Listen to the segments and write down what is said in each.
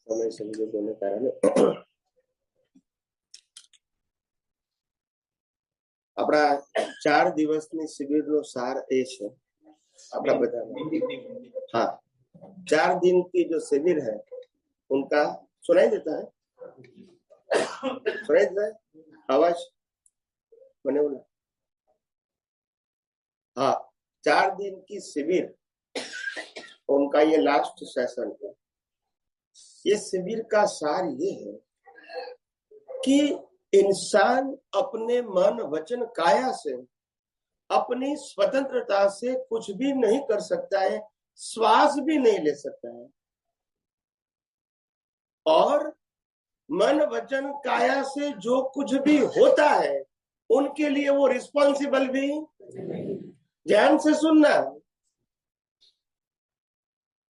समय संजोग होने कारण આપણા 4 દિવસની શિબિરનો સાર એ છે આપણા બધા। हाँ, 4 दिन की जो शिविर है उनका सुनाई देता है, सुनाई देता है आवाज बने बोला। हाँ, 4 दिन की शिविर उनका ये लास्ट सेशन है। ये शिविर का सार ये है कि इंसान अपने मन वचन काया से अपनी स्वतंत्रता से कुछ भी नहीं कर सकता है, श्वास भी नहीं ले सकता है, और मन वचन काया से जो कुछ भी होता है उनके लिए वो रिस्पॉन्सिबल भी। ध्यान से सुनना,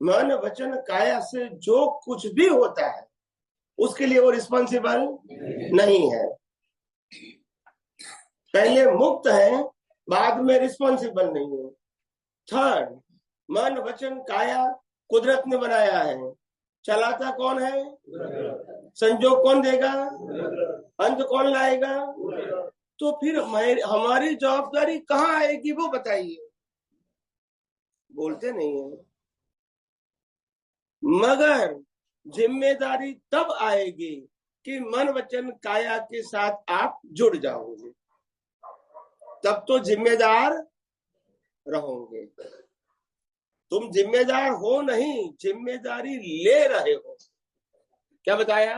मन वचन काया से जो कुछ भी होता है उसके लिए वो रिस्पॉन्सिबल नहीं है। पहले मुक्त है, बाद में रिस्पॉन्सिबल नहीं है। थर्ड, मन वचन काया कुदरत ने बनाया है, चलाता कौन है? संजोग कौन देगा? अंत कौन लाएगा? तो फिर हमारी जवाबदारी कहाँ आएगी वो बताइए। बोलते नहीं है, मगर जिम्मेदारी तब आएगी कि मन वचन काया के साथ आप जुड़ जाओगे, तब तो जिम्मेदार रहोगे। तुम जिम्मेदार हो नहीं, जिम्मेदारी ले रहे हो। क्या बताया?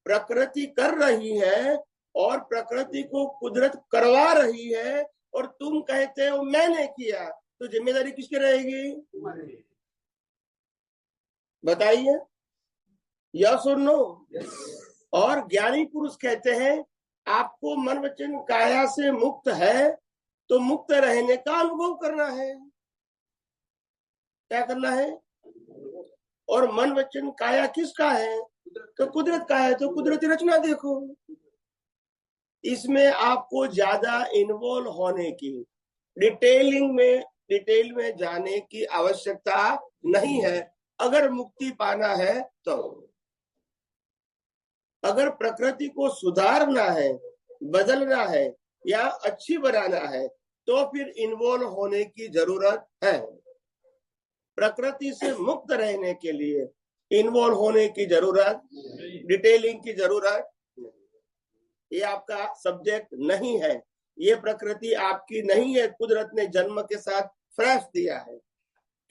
प्रकृति कर रही है और प्रकृति को कुदरत करवा रही है, और तुम कहते हो मैंने किया, तो जिम्मेदारी किसकी रहेगी? बताइए, यस और नो? और ज्ञानी पुरुष कहते हैं आपको मन वचन काया से मुक्त है तो मुक्त रहने का अनुभव करना है। क्या करना है? और मन वचन काया किसका है? तो कुदरत का है, तो कुदरती रचना देखो। इसमें आपको ज्यादा इन्वॉल्व होने की, डिटेल में जाने की आवश्यकता नहीं है। अगर मुक्ति पाना है तो, अगर प्रकृति को सुधारना है, बदलना है या अच्छी बनाना है तो फिर इन्वॉल्व होने की जरूरत है। प्रकृति से मुक्त रहने के लिए इन्वॉल्व होने की जरूरत, डिटेलिंग की जरूरत, ये आपका सब्जेक्ट नहीं है। ये प्रकृति आपकी नहीं है, कुदरत ने जन्म के साथ फ्रेश दिया है।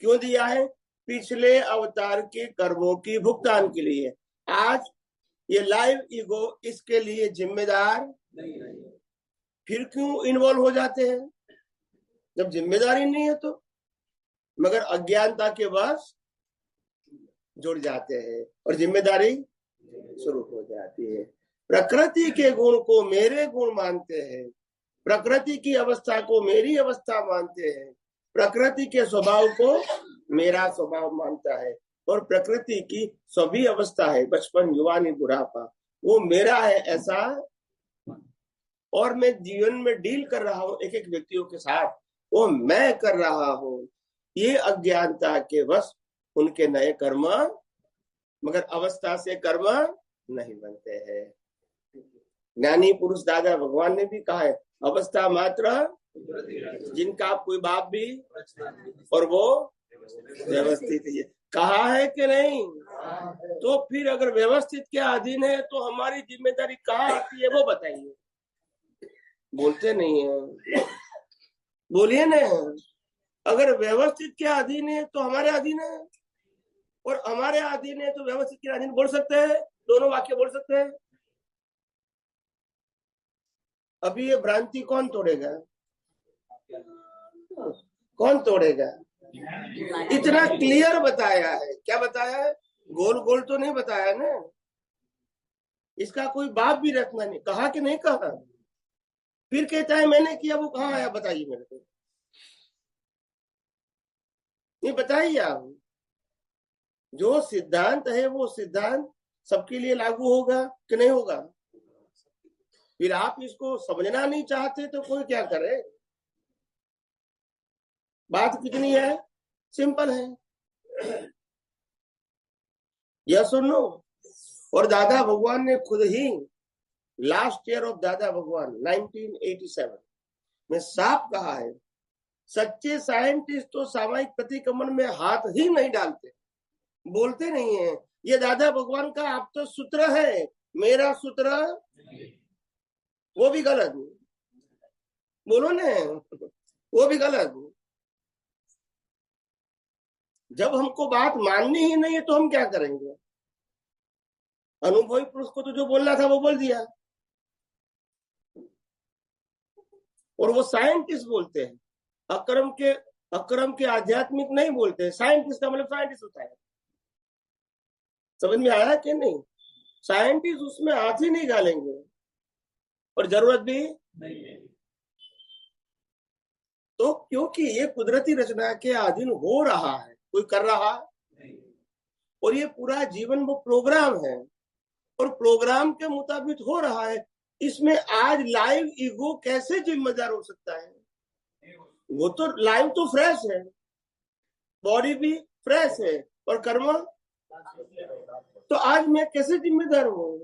क्यों दिया है? पिछले अवतार के कर्मों की भुगतान के लिए। आज ये लाइव ईगो इसके लिए जिम्मेदार नहीं है। फिर क्यों इन्वॉल्व हो जाते हैं जब जिम्मेदारी नहीं है तो? मगर अज्ञानता के वश जुड़ जाते हैं और जिम्मेदारी शुरू हो जाती है। प्रकृति के गुण को मेरे गुण मानते हैं, प्रकृति की अवस्था को मेरी अवस्था मानते हैं, प्रकृति के स्वभाव को मेरा स्वभाव मानता है, और प्रकृति की सभी अवस्था है, बचपन युवानी बुढ़ापा, वो मेरा है ऐसा। और मैं जीवन में डील कर रहा हूँ एक एक व्यक्तियों के साथ, वो मैं कर रहा हूँ। ये अज्ञानता के वश उनके नए कर्म, मगर अवस्था से कर्म नहीं बनते हैं। ज्ञानी पुरुष दादा भगवान ने भी कहा है, अवस्था मात्र जिनका कोई बाप भी, और वो व्यवस्थित है। कहा है कि नहीं? तो फिर अगर व्यवस्थित के अधीन है तो हमारी जिम्मेदारी कहाँ आती है वो बताइए। बोलते नहीं है, बोलिए ना। अगर व्यवस्थित के अधीन है तो हमारे अधीन है, और हमारे अधीन है तो व्यवस्थित के अधीन। बोल सकते हैं, दोनों वाक्य बोल सकते हैं। अभी ये भ्रांति कौन तोड़ेगा? कौन तोड़ेगा? इतना क्लियर बताया है। क्या बताया है? गोल गोल तो नहीं बताया ना। इसका कोई बाप भी रखना नहीं। कहा कि नहीं कहा? फिर कहता है मैंने किया, वो कहाँ आया? बताइए मेरे को। नहीं बताइए आप। जो सिद्धांत है वो सिद्धांत सबके लिए लागू होगा कि नहीं होगा? फिर आप इसको समझना नहीं चाहते तो कोई क्या करे? बात कितनी है, सिंपल है। यस और नो। और दादा भगवान ने खुद ही लास्ट ईयर ऑफ दादा भगवान 1987 में साफ कहा है, सच्चे साइंटिस्ट तो सामायिक प्रतिक्रमण में हाथ ही नहीं डालते, बोलते नहीं है। ये दादा भगवान का आप तो सूत्र है, मेरा सूत्र वो भी गलत, बोलो ना, वो भी गलत। जब हमको बात माननी ही नहीं है तो हम क्या करेंगे? अनुभवी पुरुष को तो जो बोलना था वो बोल दिया, और वो साइंटिस्ट बोलते हैं, अक्रम के आध्यात्मिक नहीं बोलते। साइंटिस्ट का मतलब साइंटिस्ट होता है, समझ में आया कि नहीं? साइंटिस्ट उसमें हाथ ही नहीं डालेंगे और जरूरत भी नहीं है। तो क्योंकि ये कुदरती रचना के अधीन हो रहा है, कोई कर रहा नहीं, और ये पूरा जीवन वो प्रोग्राम है और प्रोग्राम के मुताबिक हो रहा है। इसमें आज लाइव ईगो कैसे जिम्मेदार हो सकता है? वो तो लाइव तो फ्रेश है, बॉडी भी फ्रेश है, और कर्म तो आज मैं कैसे जिम्मेदार हूं?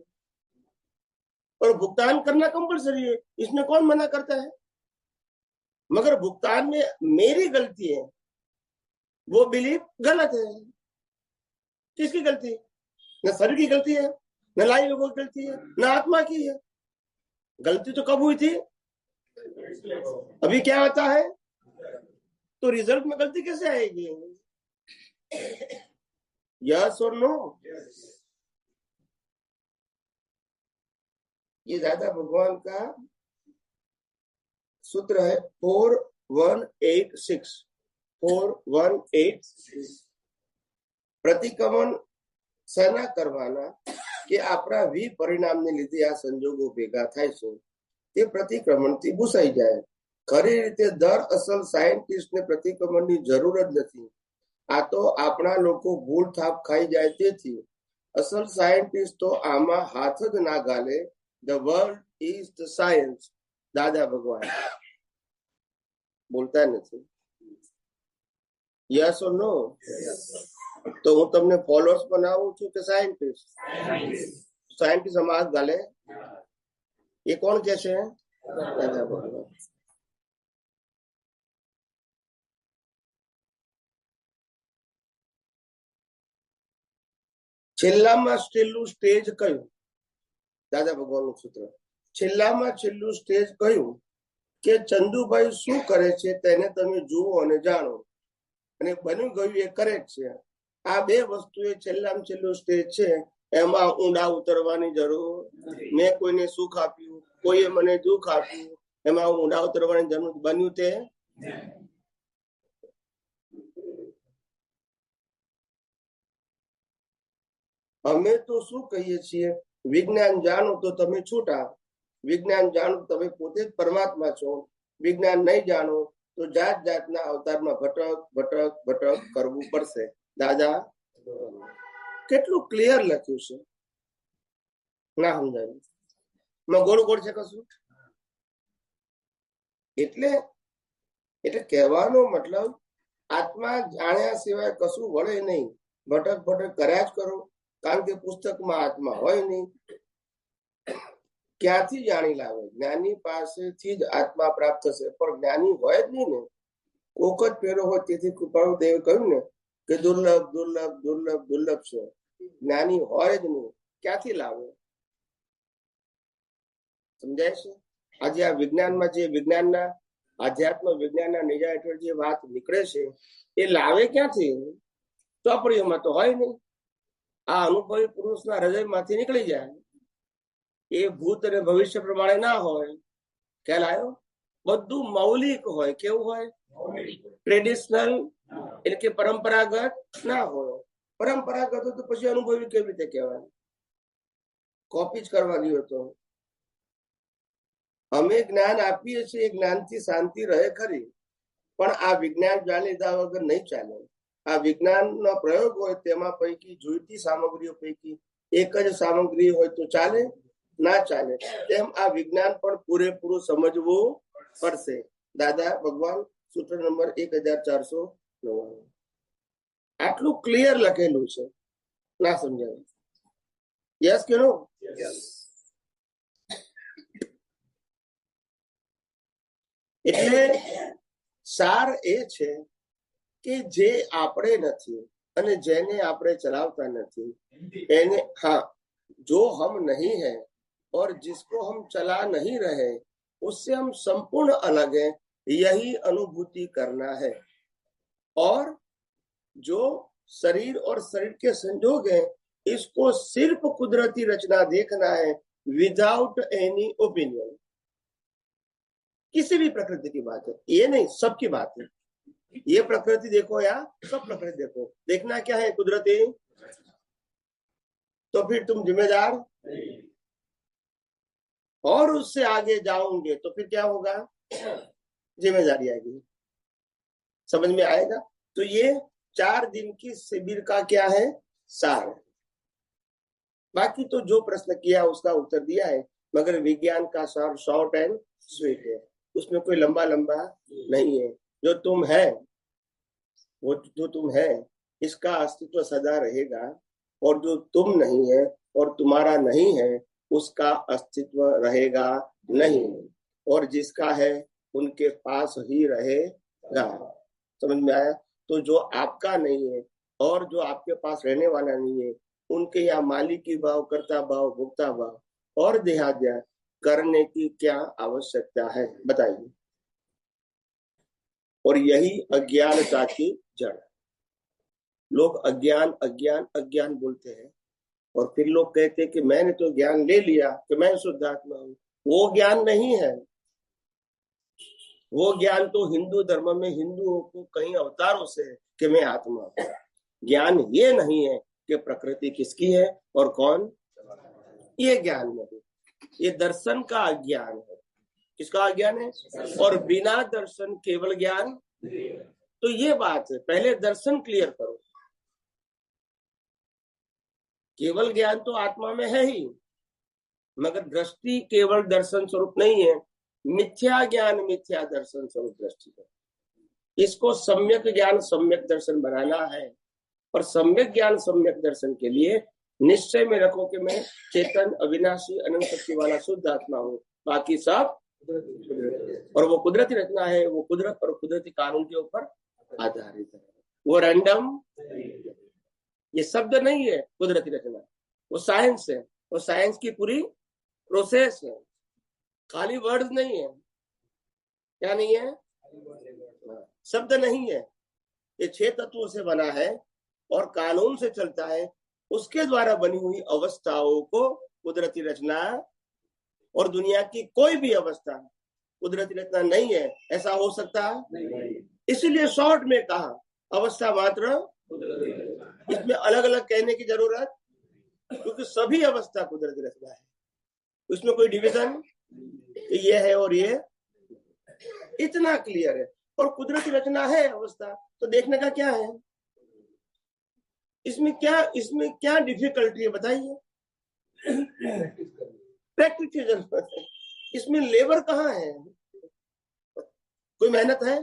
और भुगतान करना कंपलसरी है, इसमें कौन मना करता है? मगर भुगतान में मेरी गलती है, वो बिलीफ गलत है। किसकी गलती? न शरीर की गलती है, न लाइव ईगो की गलती है, न आत्मा की है। गलती तो कब हुई थी? अभी क्या होता है? तो रिजल्ट में गलती कैसे आएगी? यस और नो? ये दादा भगवान का सूत्र है 4186। 4186 પ્રતિક્રમણ સેના કરવાના કે આપણા વિપરિણામને લીધે આ સંજોગો ભેગા થાય છે, તે પ્રતિક્રમણથી ભૂસાઈ જાય. ખરી રીતે દર અસલ સાયન્ટિસ્ટને પ્રતિક્રમણની જરૂર જ નથી. આ તો આપણા લોકો ભૂલ થાપ ખાઈ જાય તેથી. અસલ સાયન્ટિસ્ટ તો આમાં હાથ જ ના ગાલે. The world is the science. Dada Bhagwan બોલતા નથી. Yes or no? તો હું તમને ફોલોઅર્સ બનાવું છું કે સાયન્ટિસ્ટ? સાયન્ટિસ્ટ આમાં હાથ ગાલે? એ કોણ કે છે? દાદા ભગવાન. છેલ્લામાં છેલ્લું સ્ટેજ કયું? દાદા ભગવાનનું સૂત્ર. છેલ્લામાં છેલ્લું સ્ટેજ કયું કે ચંદુભાઈ શું કરે છે તેને તમે જુઓ અને જાણો, અને બન્યું ગયું એ કરેક્ટ છે. આ બે વસ્તુ એ છેલ્લામાં છેલ્લું સ્ટેજ છે. એમાં ઊંડા ઉતરવાની જરૂર. મેં કોઈને સુખ આપ્યું, કોઈએ મને દુઃખ આપ્યું, એમાં ઊંડા ઉતરવાની જરૂર બન્યું તે? અમે તો શું કહીએ છીએ? વિજ્ઞાન જાણો તો તમે છૂટા, વિજ્ઞાન જાણો તમે પોતે જ પરમાત્મા છો. વિજ્ઞાન નહીં જાણો તો જાત જાતના અવતારમાં ભટક ભટક ભટક કરવું પડશે. દાદા કેટલું ક્લિયર લખ્યું છે, ના સમજાયું? ગોળ ગોળ છે કશું? એટલે કહેવાનો મતલબ આત્મા જાણ્યા સિવાય કશું વળે નહીં. ભટક ભટક કર્યા જ કરો, કારણ કે પુસ્તકમાં આત્મા હોય નહીં. ક્યાંથી જાણી લાવે? જ્ઞાની પાસેથી જ આત્મા પ્રાપ્ત થશે, પણ જ્ઞાની હોય જ નહીં ને. કોક જ પેલો હોય. તેથી કૃપાળુ દેવે કહ્યું ને કે દુર્લભ દુર્લભ દુર્લભ દુર્લભ છે. જ્ઞાની હોય જ નહીં, ક્યાંથી લાવે? સમજાય છે? આજે આ વિજ્ઞાનમાં જે વિજ્ઞાનના આધ્યાત્મ વિજ્ઞાનના નિજા હેઠળ જે વાત નીકળે છે એ લાવે ક્યાંથી? ચોપડીઓમાં તો હોય નહીં. આ અનુભવી પુરુષના હૃદયમાંથી નીકળી જાય. એ ભૂત અને ભવિષ્ય પ્રમાણે ના હોય. ખ્યાલ આવ્યો? બધું મૌલિક હોય. કેવું હોય? ટ્રેડિશનલ, એટલે કે પરંપરાગત ના હોય. પરંપરાગત હોય તો પછી અનુભવી કેવી રીતે કહેવાય? કોપી જ કરવાની હોય. તો અમે જ્ઞાન આપીએ છીએ, જ્ઞાનથી શાંતિ રહે ખરી, પણ આ વિજ્ઞાન જાણી લીધા વગર નહીં ચાલે. આ વિજ્ઞાનનો પ્રયોગ હોય તેમાં પૈકી જોઈતી સામગ્રીઓ પૈકી એક જ સામગ્રી હોય તો ચાલે? ના ચાલે. તેમ આ વિજ્ઞાન પણ પૂરેપૂરું સમજવું પડશે. દાદા ભગવાન સૂત્ર નંબર 1499. આટલું ક્લિયર લખેલું છે. ना समझे? यस કે નો? એટલે સાર એ છે કે જે આપણે નથી અને જેને આપણે ચલાવતા નથી એને, हाँ, जो हम नहीं है और जिसको हम चला नहीं रहे उससे हम संपूर्ण अलग है, यही अनुभूति करना है। और जो शरीर और शरीर के संयोग है इसको सिर्फ कुदरती रचना देखना है, विदाउट एनी ओपिनियन। किसी भी प्रकृति की बात है, ये नहीं, सबकी बात है। ये प्रकृति देखो या सब प्रकृति देखो, देखना क्या है? कुदरती। तो फिर तुम जिम्मेदार और उससे आगे जाओगे तो फिर क्या होगा? जिम्मेदारी आएगी। समझ में आएगा? तो ये 4 दिन की शिविर का क्या है? सार है। बाकी तो जो प्रश्न किया उसका उत्तर दिया है, मगर विज्ञान का सार शॉर्ट एंड स्वीट है, उसमें कोई लंबा लंबा नहीं है। जो तुम है, वो जो तुम है इसका अस्तित्व सदा रहेगा, और जो तुम नहीं है और तुम्हारा नहीं है उसका अस्तित्व रहेगा नहीं, और जिसका है उनके पास ही रहेगा। समझ में आया? तो जो आपका नहीं है और जो आपके पास रहने वाला नहीं है, उनके यहाँ मालिकी भाव, कर्ता भाव, भोक्ता भाव और देहाद्या करने की क्या आवश्यकता है? बताइए। और यही अज्ञानता की जड़। लोग अज्ञान अज्ञान अज्ञान बोलते हैं, और फिर लोग कहते हैं कि मैंने तो ज्ञान ले लिया कि मैं शुद्धात्मा हूं। वो ज्ञान नहीं है। वो ज्ञान तो हिंदू धर्म में हिंदुओं को कई अवतारों से है कि मैं आत्मा हूं। ज्ञान ये नहीं है कि प्रकृति किसकी है और कौन, ये ज्ञान नहीं। ये दर्शन का अज्ञान है। किसका अज्ञान है? और बिना दर्शन केवल ज्ञान। तो ये बात है, पहले दर्शन क्लियर करो। केवल ज्ञान तो आत्मा में है ही, मगर दृष्टि केवल दर्शन स्वरूप नहीं है। मिथ्या ज्ञान मिथ्या दर्शन स्वरूप दृष्टि है। इसको सम्यक ज्ञान सम्यक दर्शन बनाना है, और सम्यक ज्ञान सम्यक दर्शन के लिए निश्चय में रखो कि मैं चेतन अविनाशी अनंत शक्ति वाला शुद्ध आत्मा हूँ, बाकी सब और वो कुदरती रचना है। वो कुदरत और कुदरती कानून के ऊपर आधारित है। वो रैंडम, ये शब्द नहीं है कुदरती रचना, वो साइंस है। वो साइंस की पूरी प्रोसेस है, खाली वर्ड नहीं है। क्या नहीं है? शब्द नहीं है। ये 6 तत्वों से बना है और कानून से चलता है। उसके द्वारा बनी हुई अवस्थाओं को कुदरती रचना, और दुनिया की कोई भी अवस्था कुदरती रचना नहीं है। ऐसा हो सकता है? इसलिए शॉर्ट में कहा अवस्था मात्र। इसमें अलग अलग कहने की जरूरत, क्योंकि सभी अवस्था कुदरती रचना है। उसमें कोई डिवीजन ये है और ये, इतना क्लियर है। और कुदरती रचना है अवस्था, तो देखने का क्या है? इसमें क्या डिफिकल्टी है बताइए? प्रैक्टिस की जरूरत है। इसमें लेबर कहाँ है? कोई मेहनत है?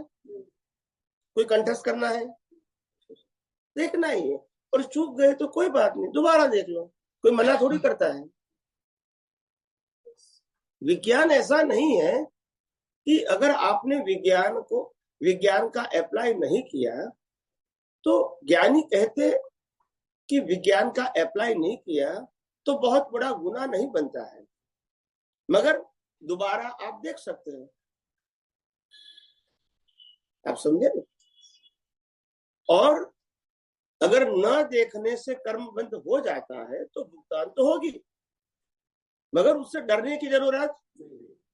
कोई कंठस्थ करना है? देखना ही है। और चूक गए तो कोई बात नहीं, दोबारा देख लो, कोई मना थोड़ी करता है। विज्ञान ऐसा नहीं है कि अगर आपने विज्ञान का अप्लाई नहीं किया, तो ज्ञानी कहते कि विज्ञान का अप्लाई नहीं किया तो बहुत बड़ा गुनाह नहीं बनता है, मगर दोबारा आप देख सकते हैं। आप समझे? और अगर न देखने से कर्म बंद हो जाता है तो भुगतान तो होगी, मगर उससे डरने की जरूरत,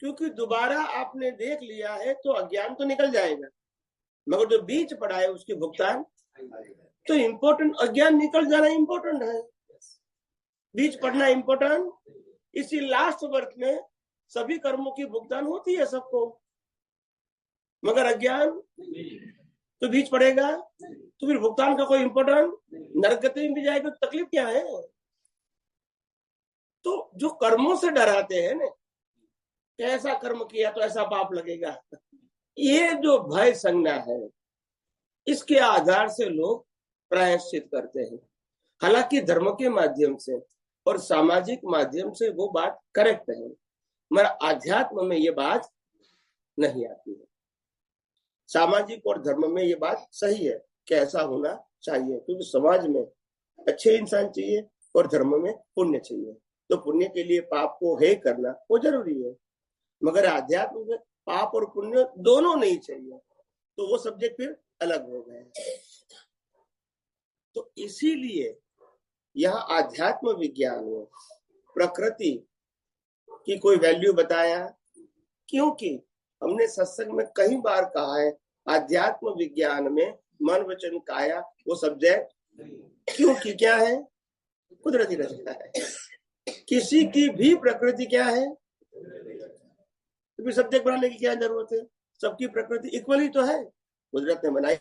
क्योंकि दोबारा आपने देख लिया है तो अज्ञान तो निकल जाएगा, मगर जो बीच पड़ा है उसकी भुगतान तो इम्पोर्टेंट। अज्ञान निकल जाना इम्पोर्टेंट है, बीच पड़ना इम्पोर्टेंट। इसी लास्ट बर्थ में सभी कर्मों की भुगतान होती है सबको, मगर अज्ञान तो बीच पड़ेगा, तो फिर भुगतान का कोई इम्पोर्टेंट। नरकते में भी जाएगा तो तकलीफ क्या है? तो जो कर्मों से डराते हैं ना, ऐसा कर्म किया तो ऐसा पाप लगेगा, ये जो भय संज्ञा है, इसके आधार से लोग प्रायश्चित करते हैं। हालांकि धर्म के माध्यम से और सामाजिक माध्यम से वो बात करेक्ट है, मगर आध्यात्म में ये बात नहीं आती है। सामाजिक और धर्म में ये बात सही है कि ऐसा होना चाहिए, क्योंकि समाज में अच्छे इंसान चाहिए और धर्म में पुण्य चाहिए। तो पुण्य के लिए पाप को हे करना वो जरूरी है, मगर आध्यात्म में पाप और पुण्य दोनों नहीं चाहिए, तो वो सब्जेक्ट फिर अलग हो गए। तो इसीलिए यह आध्यात्म विज्ञान में प्रकृति की कोई वैल्यू बताया, क्योंकि हमने सत्संग में कई बार कहा है आध्यात्म विज्ञान में मन वचन काया वो सब्जेक्ट, क्योंकि क्या है, कुदरती रचना है। किसी की भी प्रकृति क्या है, तो फिर सब्जेक्ट बनाने की क्या जरूरत है, सबकी प्रकृति इक्वल ही तो है, कुदरत ने बनाई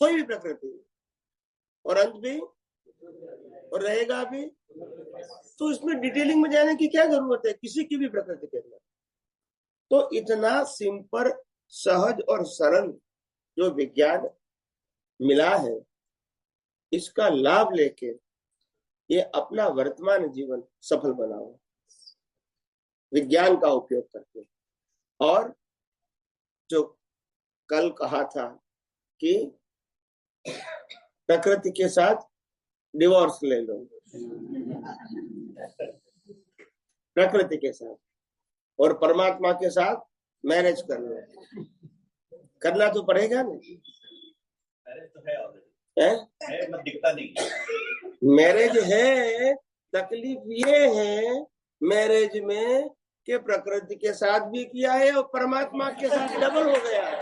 कोई भी प्रकृति, और अंत भी और रहेगा भी, तो इसमें डिटेलिंग में जाने की क्या जरूरत है किसी की भी प्रकृति के अंदर। तो इतना सिंपल, सहज और सरल जो विज्ञान मिला है, इसका लाभ लेके ये अपना वर्तमान जीवन सफल बनाओ विज्ञान का उपयोग करके। और जो कल कहा था कि प्रकृति के साथ डिवोर्स ले लो, प्रकृति के साथ, और परमात्मा के साथ मैरिज कर लो। करना तो पड़ेगा ना, दिखता नहीं। मैरिज है, तकलीफ ये है मैरिज में कि प्रकृति के साथ भी किया है और परमात्मा के साथ डबल हो गया है।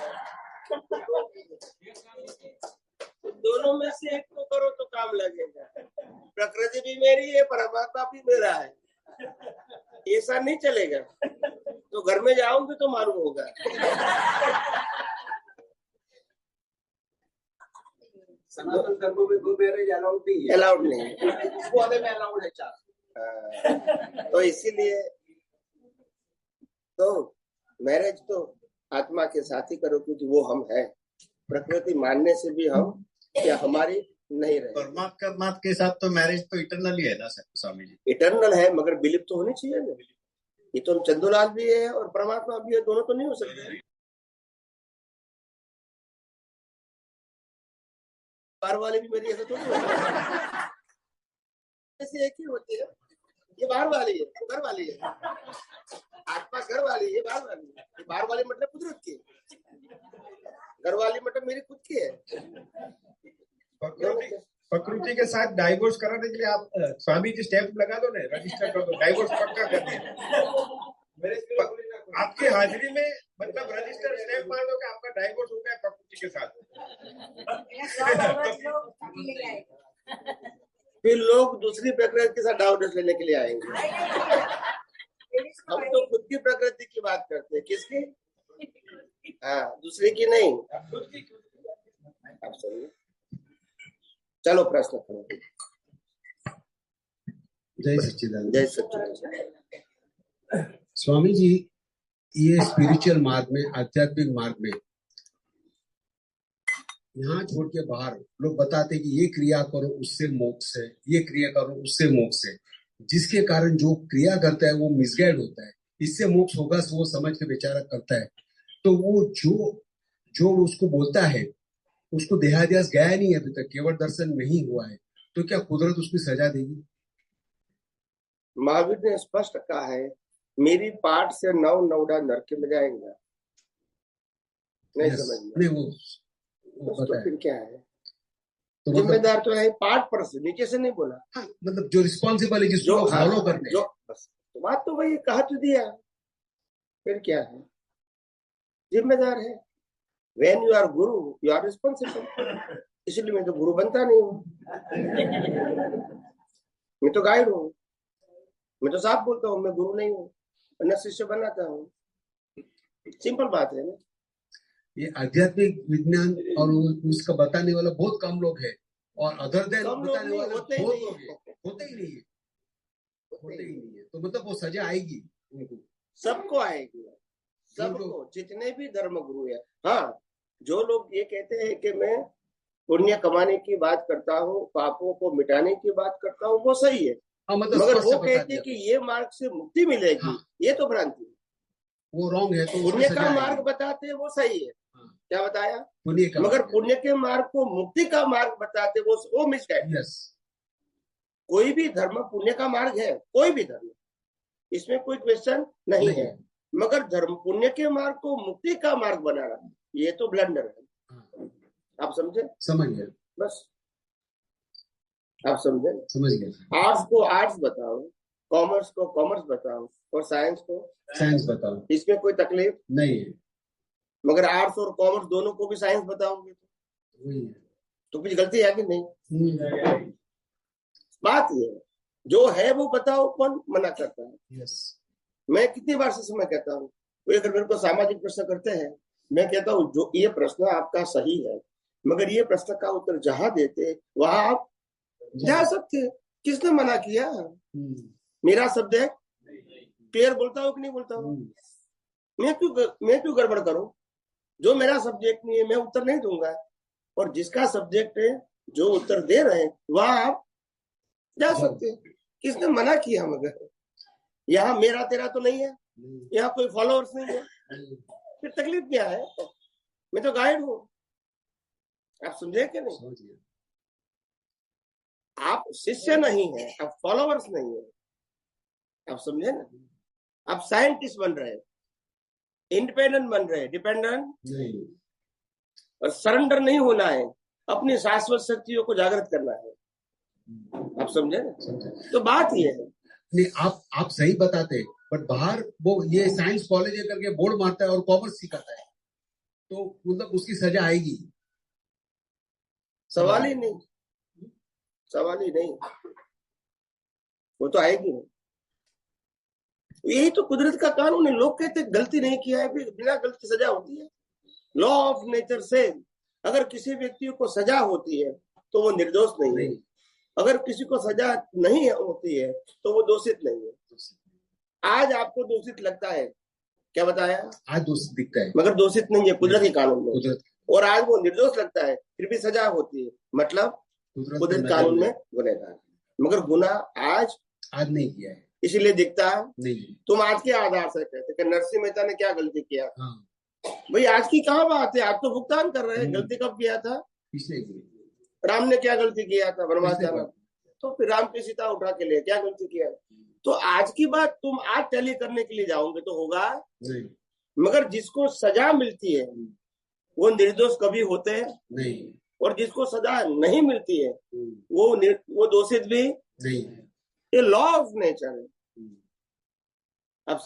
दोनों में से एक को करो तो काम लगेगा। प्रकृति भी मेरी है, परमात्मा भी मेरा है, ऐसा नहीं चलेगा। तो घर में जाऊंगी तो मालूम होगा। सनातन धर्म में दो मैरिज अलाउड नहीं है, अलाउड नहीं है, वो वाले में अलाउड है 4। तो इसीलिए तो मैरिज तो आत्मा के साथ ही करो, क्योंकि वो हम है। प्रकृति मानने से भी हम क्या हमारी नहीं रहे। परमात्मा के साथ तो मैरिज तो इटरनल ही है ना स्वामी जी? इटरनल है, मगर बिलीफ तो होनी चाहिए ना। ये तो चंदूलाल भी है और परमात्मा भी है, दोनों तो नहीं हो सकते। बाहर वाले भी मेरी ऐसा थोड़ी होता है, ऐसे एक ही होती है। ये बाहर वाली है, तो घर वाली है। आत्मा घर वाली है, बाहर वाली है। बाहर वाली मतलब कुदरत की, घर वाली मतलब मेरी खुद की है। प्रकृति के साथ डाइवोर्स कराने के लिए आप स्वामी जी स्टैंप लगा दो ना, रजिस्टर कर दो, डाइवोर्स पक्का कर दो। आपकी हाजिरी में मतलब रजिस्टर स्टैंप मार दो कि आपका डाइवोर्स हो गया प्रकृति के साथ। फिर लोग दूसरी प्रकृति के साथ डाइवोर्स लेने के लिए आएंगे। हम तो खुद की प्रकृति की बात करते हैं, किसकी? हाँ, दूसरे की नहीं। आप सही। चलो प्रश्न करो। जय सच्चिदानंद। जय सच्चिदानंद। स्वामी जी, ये स्पिरिचुअल मार्ग में, आध्यात्मिक मार्ग में यहाँ छोड़ के बाहर लोग बताते कि ये क्रिया करो उससे मोक्ष है, ये क्रिया करो उससे मोक्ष है, जिसके कारण जो क्रिया करता है वो मिसगाइड होता है। इससे मोक्ष होगा वो समझ के बेचारा करता है, तो वो जो उसको बोलता है उसको देहाध्यास गया नहीं है अभी तक, केवल दर्शन नहीं हुआ है, तो क्या कुदरत उसकी सजा देगी? महावीर ने स्पष्ट कहा है, मेरी पाठ से 9 नौडा नरक में जाएंगे। नहीं समझ वो फिर क्या है? तो जिम्मेदार तो है पाठ पर से, नीचे से नहीं बोला। हाँ, मतलब जो रिस्पॉन्सिबल है, जिसको फॉलो करते हैं, तो बात तो वही कहा तो दिया, फिर क्या है? जिम्मेदार है। When you are guru, you are responsible. इसलिए मैं तो गुरु बनता नहीं हूँ, मैं तो गाइड हूँ। मैं तो साफ बोलता हूँ, मैं गुरु नहीं हूँ, अन्य शिष्य बनाता हूँ। सिंपल बात है ना। ये आध्यात्मिक विज्ञान और उसका बताने वाला बहुत कम लोग हैं, और अदर देन बताने वाले होते ही नहीं है। होते ही नहीं है। तो मतलब वो सजा आएगी उनको, सबको आएगी, सबको, जितने भी धर्म गुरु है। हाँ, जो लोग ये कहते हैं कि मैं पुण्य कमाने की बात करता हूँ, पापों को मिटाने की बात करता हूँ, वो सही है। हाँ, मतलब मगर स्पष्ट वो बता कहते दिया। कि ये मार्ग से मुक्ति मिलेगी, हाँ। ये तो भ्रांति है। वो रॉन्ग है तो उसमें पुण्य सजा का आएगी। मार्ग बताते हैं वो सही है। हाँ, क्या बताया? पुण्य का मगर मार्ग है। पुण्य के मार्ग को मुक्ति का मार्ग बताते वो मिसगाइड। यस, कोई भी धर्म पुण्य का मार्ग है, कोई भी धर्म, इसमें कोई क्वेश्चन नहीं नहीं। है। मगर धर्म पुण्य के मार्ग को मुक्ति का मार्ग बनाना, ये तो ब्लंडर है। हाँ, आप समझे? समझ गया, बस आप समझे। समझ गया। आर्ट्स को आर्ट्स बताओ, कॉमर्स को कॉमर्स बताओ, और साइंस को साइंस बताओ, इसमें कोई तकलीफ नहीं है, मगर आर्ट्स और कॉमर्स दोनों को भी साइंस बताओगे वही है। तो कुछ गलती है कि नहीं? हम्म, बात ये है, जो है वो बताओ, कौन मना करता है? यस, मैं कितनी बार से समय कहता हूँ, कोई अगर मेरे को सामाजिक प्रश्न करते हैं, मैं कहता हूँ जो ये प्रश्न आपका सही है, मगर ये प्रश्न का उत्तर जहां देते वहां आप जा सकते हैं। किसने मना किया? मेरा सब्जेक्ट क्लियर बोलता हूँ कि नहीं बोलता हूँ? मैं क्यों गड़बड़ करूं? जो मेरा सब्जेक्ट नहीं है मैं उत्तर नहीं दूंगा, और जिसका सब्जेक्ट है जो उत्तर दे रहे हैं वहां आप जा सकते हैं। किसने मना किया? मगर यहाँ मेरा तेरा तो नहीं है, यहाँ कोई फॉलोअर्स नहीं है, फिर तकलीफ क्या है? मैं तो गाइड हूँ। आप समझे कि नहीं? आप शिष्य नहीं है, आप फॉलोअर्स नहीं है। आप समझे ना? आप साइंटिस्ट बन रहे हैं, इंडिपेंडेंट बन रहे हैं, डिपेंडेंट नहीं, और सरेंडर नहीं होना है, अपनी शाश्वत शक्तियों को जागृत करना है। आप समझे ना? तो बात ये है। नहीं, आप सही बताते, बट बाहर वो ये साइंस कॉलेज है करके बोर्ड मारता है और कॉमर्स सिखाता है, तो मतलब उसकी सजा आएगी। सवाल ही नहीं, सवाल ही नहीं, वो तो आएगी नहीं। यही तो कुदरत का कानून है। लोग कहते गलती नहीं किया है, फिर बिना गलती सजा होती है। लॉ ऑफ नेचर से अगर किसी व्यक्ति को सजा होती है तो वो निर्दोष नहीं है, अगर किसी को सजा नहीं होती है तो वो दोषित नहीं है। आज आपको दोषित लगता है, क्या बताया? आज दोषित दिखता है, मगर दोषित नहीं है कुदरती कानून में। कुदरत और आज वो निर्दोष लगता है फिर भी सजा होती है, मतलब कुदरत कानून में गुनहगार। मगर गुनाह आज नहीं किया है, इसीलिए दिखता नहीं। तुम आज के आधार से कहते कि नरसिंह मेहता ने क्या गलती किया? हाँ, भाई आज की कहाँ बात है? आज तो भुगतान कर रहे हैं। गलती कब किया था? पिछले राम ने क्या गलती किया था वनवास पिछले जाना? तो फिर राम की सीता उठा के लिए क्या गलती किया? तो आज की बात तुम आज टैली करने के लिए जाओगे तो होगा नहीं, मगर जिसको सजा मिलती है वो निर्दोष कभी होते हैं नहीं, और जिसको सजा नहीं मिलती है वो दोषित भी नहीं। ये लॉ ऑफ नेचर है। अब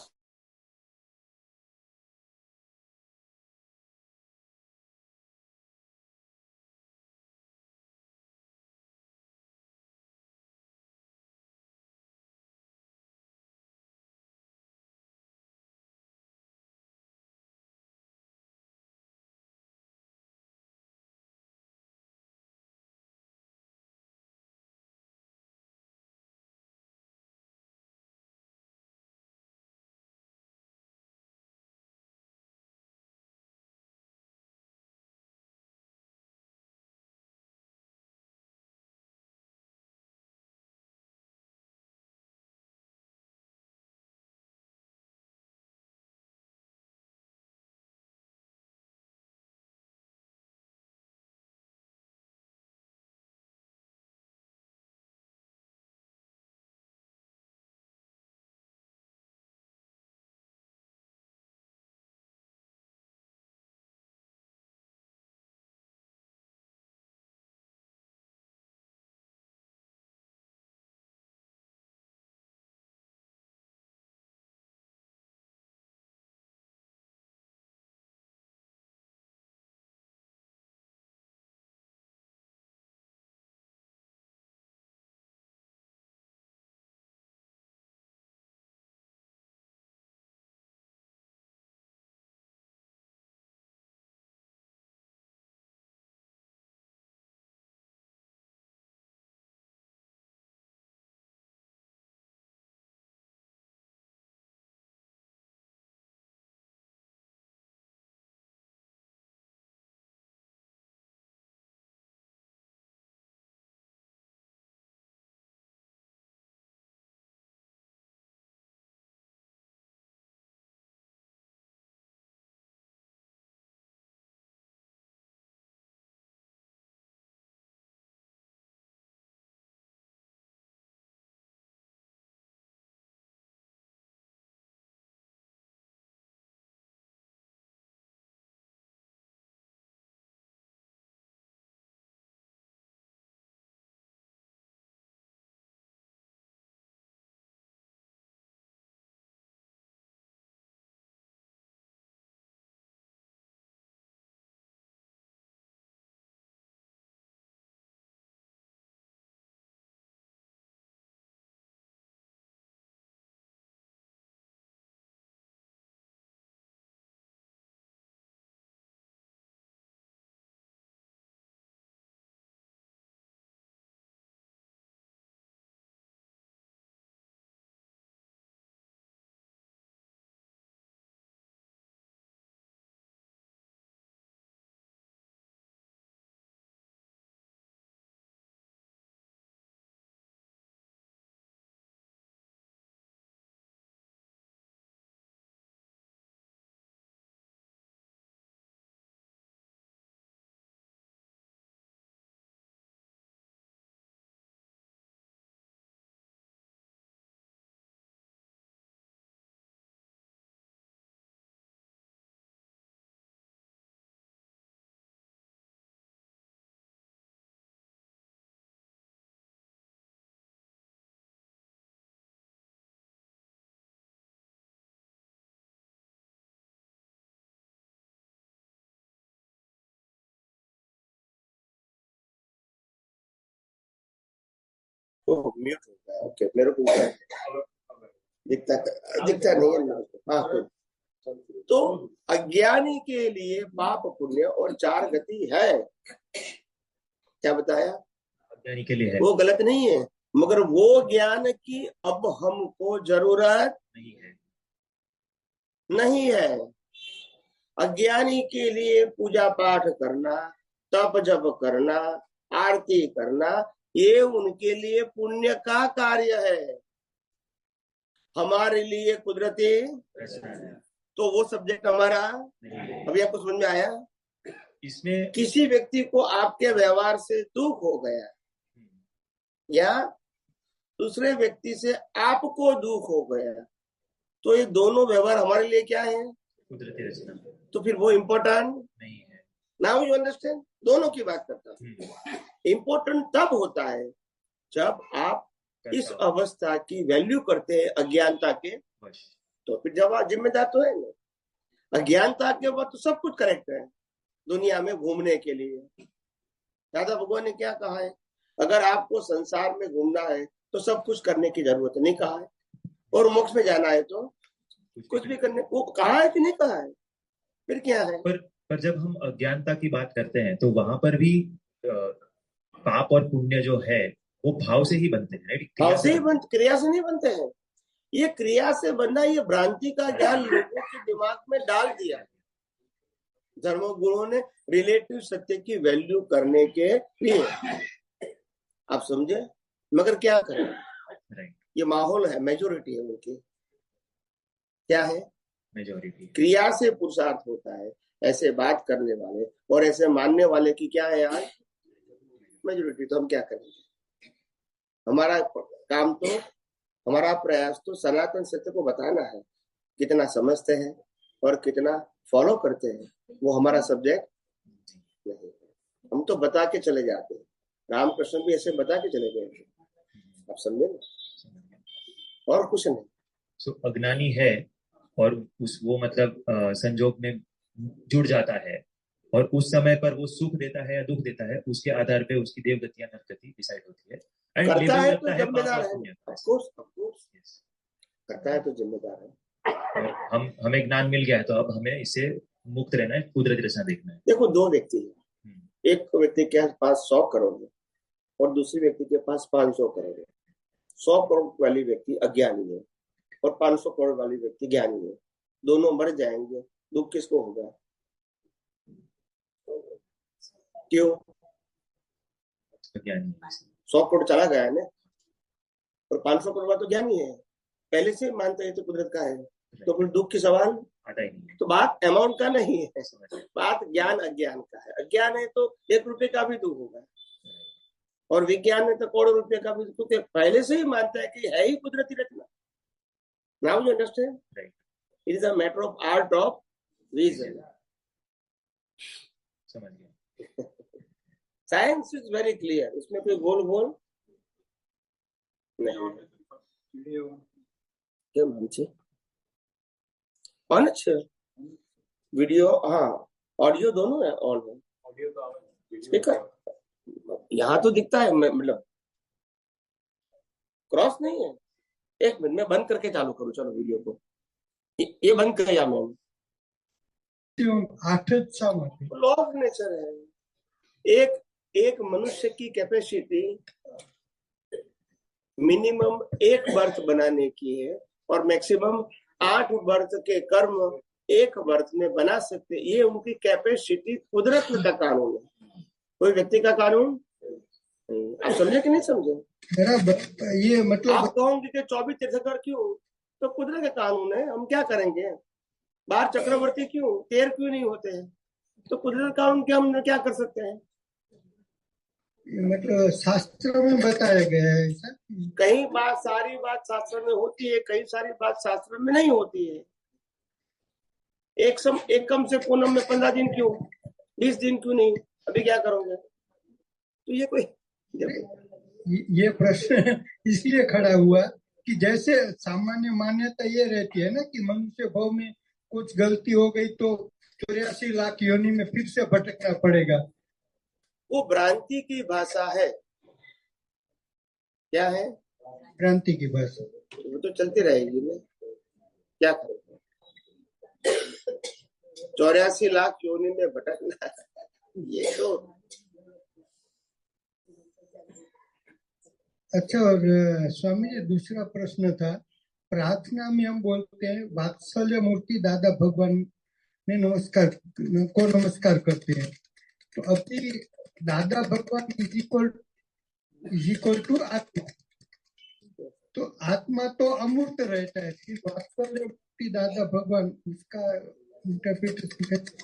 ओह म्यूट हो गया, ओके मेरे को दिखता नहीं है ना। हाँ, तो अज्ञानी के लिए पाप पुण्य और चार गति है, क्या बताया? अज्ञानी के लिए है, वो गलत नहीं है, मगर वो ज्ञान की अब हमको जरूरत नहीं है। अज्ञानी के लिए पूजा पाठ करना, तप जप करना, आरती करना, ये उनके लिए पुण्य का कार्य है। हमारे लिए कुदरती, तो वो सब्जेक्ट हमारा अभी आपको समझ में आया? इसमें किसी व्यक्ति को आपके व्यवहार से दुख हो गया या दूसरे व्यक्ति से आपको दुख हो गया, तो ये दोनों व्यवहार हमारे लिए क्या है? कुदरती रचना। तो फिर वो इम्पोर्टेंट नहीं है। Now you understand? दोनों की बात करता हूँ। इम्पोर्टेंट तब होता है जब आप इस अवस्था की वैल्यू करते हैं अज्ञानता के, तो फिर जब आप जिम्मेदार तो है ना। अज्ञानता के बाद तो सब कुछ करेक्ट है दुनिया में घूमने के लिए। दादा भगवान ने क्या कहा है? अगर आपको संसार में घूमना है तो सब कुछ करने की जरूरत नहीं कहा है, और मोक्ष में जाना है तो कुछ भी करने को कहा है कि नहीं कहा है? फिर क्या है? पर जब हम अज्ञानता की बात करते हैं तो वहां पर भी पाप और पुण्य जो है वो भाव से ही बनते हैं, राइट? भाव से ही बनते, क्रिया से नहीं बनते हैं। ये क्रिया से बनना, ये भ्रांति का ज्ञान लोगों के दिमाग में डाल दिया धर्मगुरुओं ने रिलेटिव सत्य की वैल्यू करने के लिए। आप समझे? मगर क्या करें, ये माहौल है, मेजोरिटी है उनकी। क्या है? मेजोरिटी। क्रिया से पुरुषार्थ होता है, ऐसे बात करने वाले और ऐसे मानने वाले की क्या है यार? मेजोरिटी। तो हम क्या करेंगे? हमारा काम तो, हमारा प्रयास तो सनातन सत्य को बताना है। कितना समझते हैं और कितना फॉलो करते हैं वो हमारा सब्जेक्ट नहीं है। हम तो बता के चले जाते हैं। रामकृष्ण भी ऐसे बता के चले गए, आप समझे ना? और कुछ नहीं। सो अज्ञानी है और वो मतलब संजोग में जुड़ जाता है, और उस समय पर वो सुख देता है या दुख देता है, उसके आधार पे उसकी देवगति या नरगति डिसाइड होती है। करता है तो जिम्मेदार है, करता है तो जिम्मेदार है। और हमें ज्ञान मिल गया है तो अब हमें इससे मुक्त रहना है, कुदरती रचना देखना है। देखो, दो व्यक्ति है, एक व्यक्ति के पास 100 करोड़ है और दूसरे व्यक्ति के पास 500 करोड़ है। 100 करोड़ वाली व्यक्ति अज्ञानी है और 500 करोड़ वाली व्यक्ति ज्ञानी है। दोनों मर जाएंगे, दुख किसको होगा? क्यों? 100 करोड़ चला गया है ना, और 500 करोड़ वाला तो ज्ञानी है, पहले से मानते हैं तो कुदरत का है, तो फिर दुख की सवाल आता ही नहीं। तो बात अमाउंट का नहीं है, बात ज्ञान अज्ञान का है। अज्ञान है तो 1 रुपए का भी दुख होगा, और विज्ञान में तो करोड़ों रुपए का भी दुख है। पहले से ही मानता है कि है ही कुदरती रचना। Now you understand? It is a matter of art of reason. समझ गया। साइंस इज वेरी क्लियर, इसमें कोई गोल गोल नहीं। क्या मानछे? ऑन है वीडियो, हाँ ऑडियो दोनों है, ऑन है। स्पीकर यहाँ तो दिखता है, मतलब क्रॉस नहीं है। 1 मिनट में बंद करके चालू करूँ, चलो वीडियो को। ये बंद कर या मैंने? लॉ ऑफ नेचर है। एक मनुष्य की कैपेसिटी मिनिमम 1 बर्थ बनाने की है, और मैक्सिमम 8 बर्थ के कर्म 1 बर्थ में बना सकते। ये उनकी कैपेसिटी कुदरत का कानून है, कोई व्यक्ति का कानून नहीं। आप समझे कि नहीं समझे? ये मतलब आप कहोगे कि 24 तीर्थंकर क्यों? तो कुदरत का कानून है, हम क्या करेंगे? 12 चक्रवर्ती क्यों? 13 क्यों नहीं होते हैं? तो कुदरत कानून के हम क्या कर सकते हैं? मतलब शास्त्र में बताया गया है सर। कई बात, सारी बात शास्त्र में होती है, कई सारी बात शास्त्र में नहीं होती है। एक कम से पूनम में 15 दिन क्यों, 20 दिन क्यों नहीं? अभी क्या करोगे? तो ये कोई ये प्रश्न इसलिए खड़ा हुआ कि जैसे सामान्य मान्यता ये रहती है ना कि मनुष्य भाव में कुछ गलती हो गई तो 84 लाख योनि में फिर से भटकना पड़ेगा। वो भ्रांति की भाषा है। क्या है? क्रांति की भाषा। वो तो चलती रहेगी ना, क्या करें? 84 लाख योनि में भटकना, ये तो। अच्छा, और स्वामी जी दूसरा प्रश्न था, प्रार्थना में हम बोलते हैं वात्सल्य मूर्ति दादा भगवान ने नमस्कार करते हैं, तो अभी दादा भगवान इज इक्वल टू आत्मा, तो आत्मा तो अमूर्त रहता है, फिर वात्सल्य मूर्ति दादा भगवान, इसका इंटरप्रिटेशन कैसे?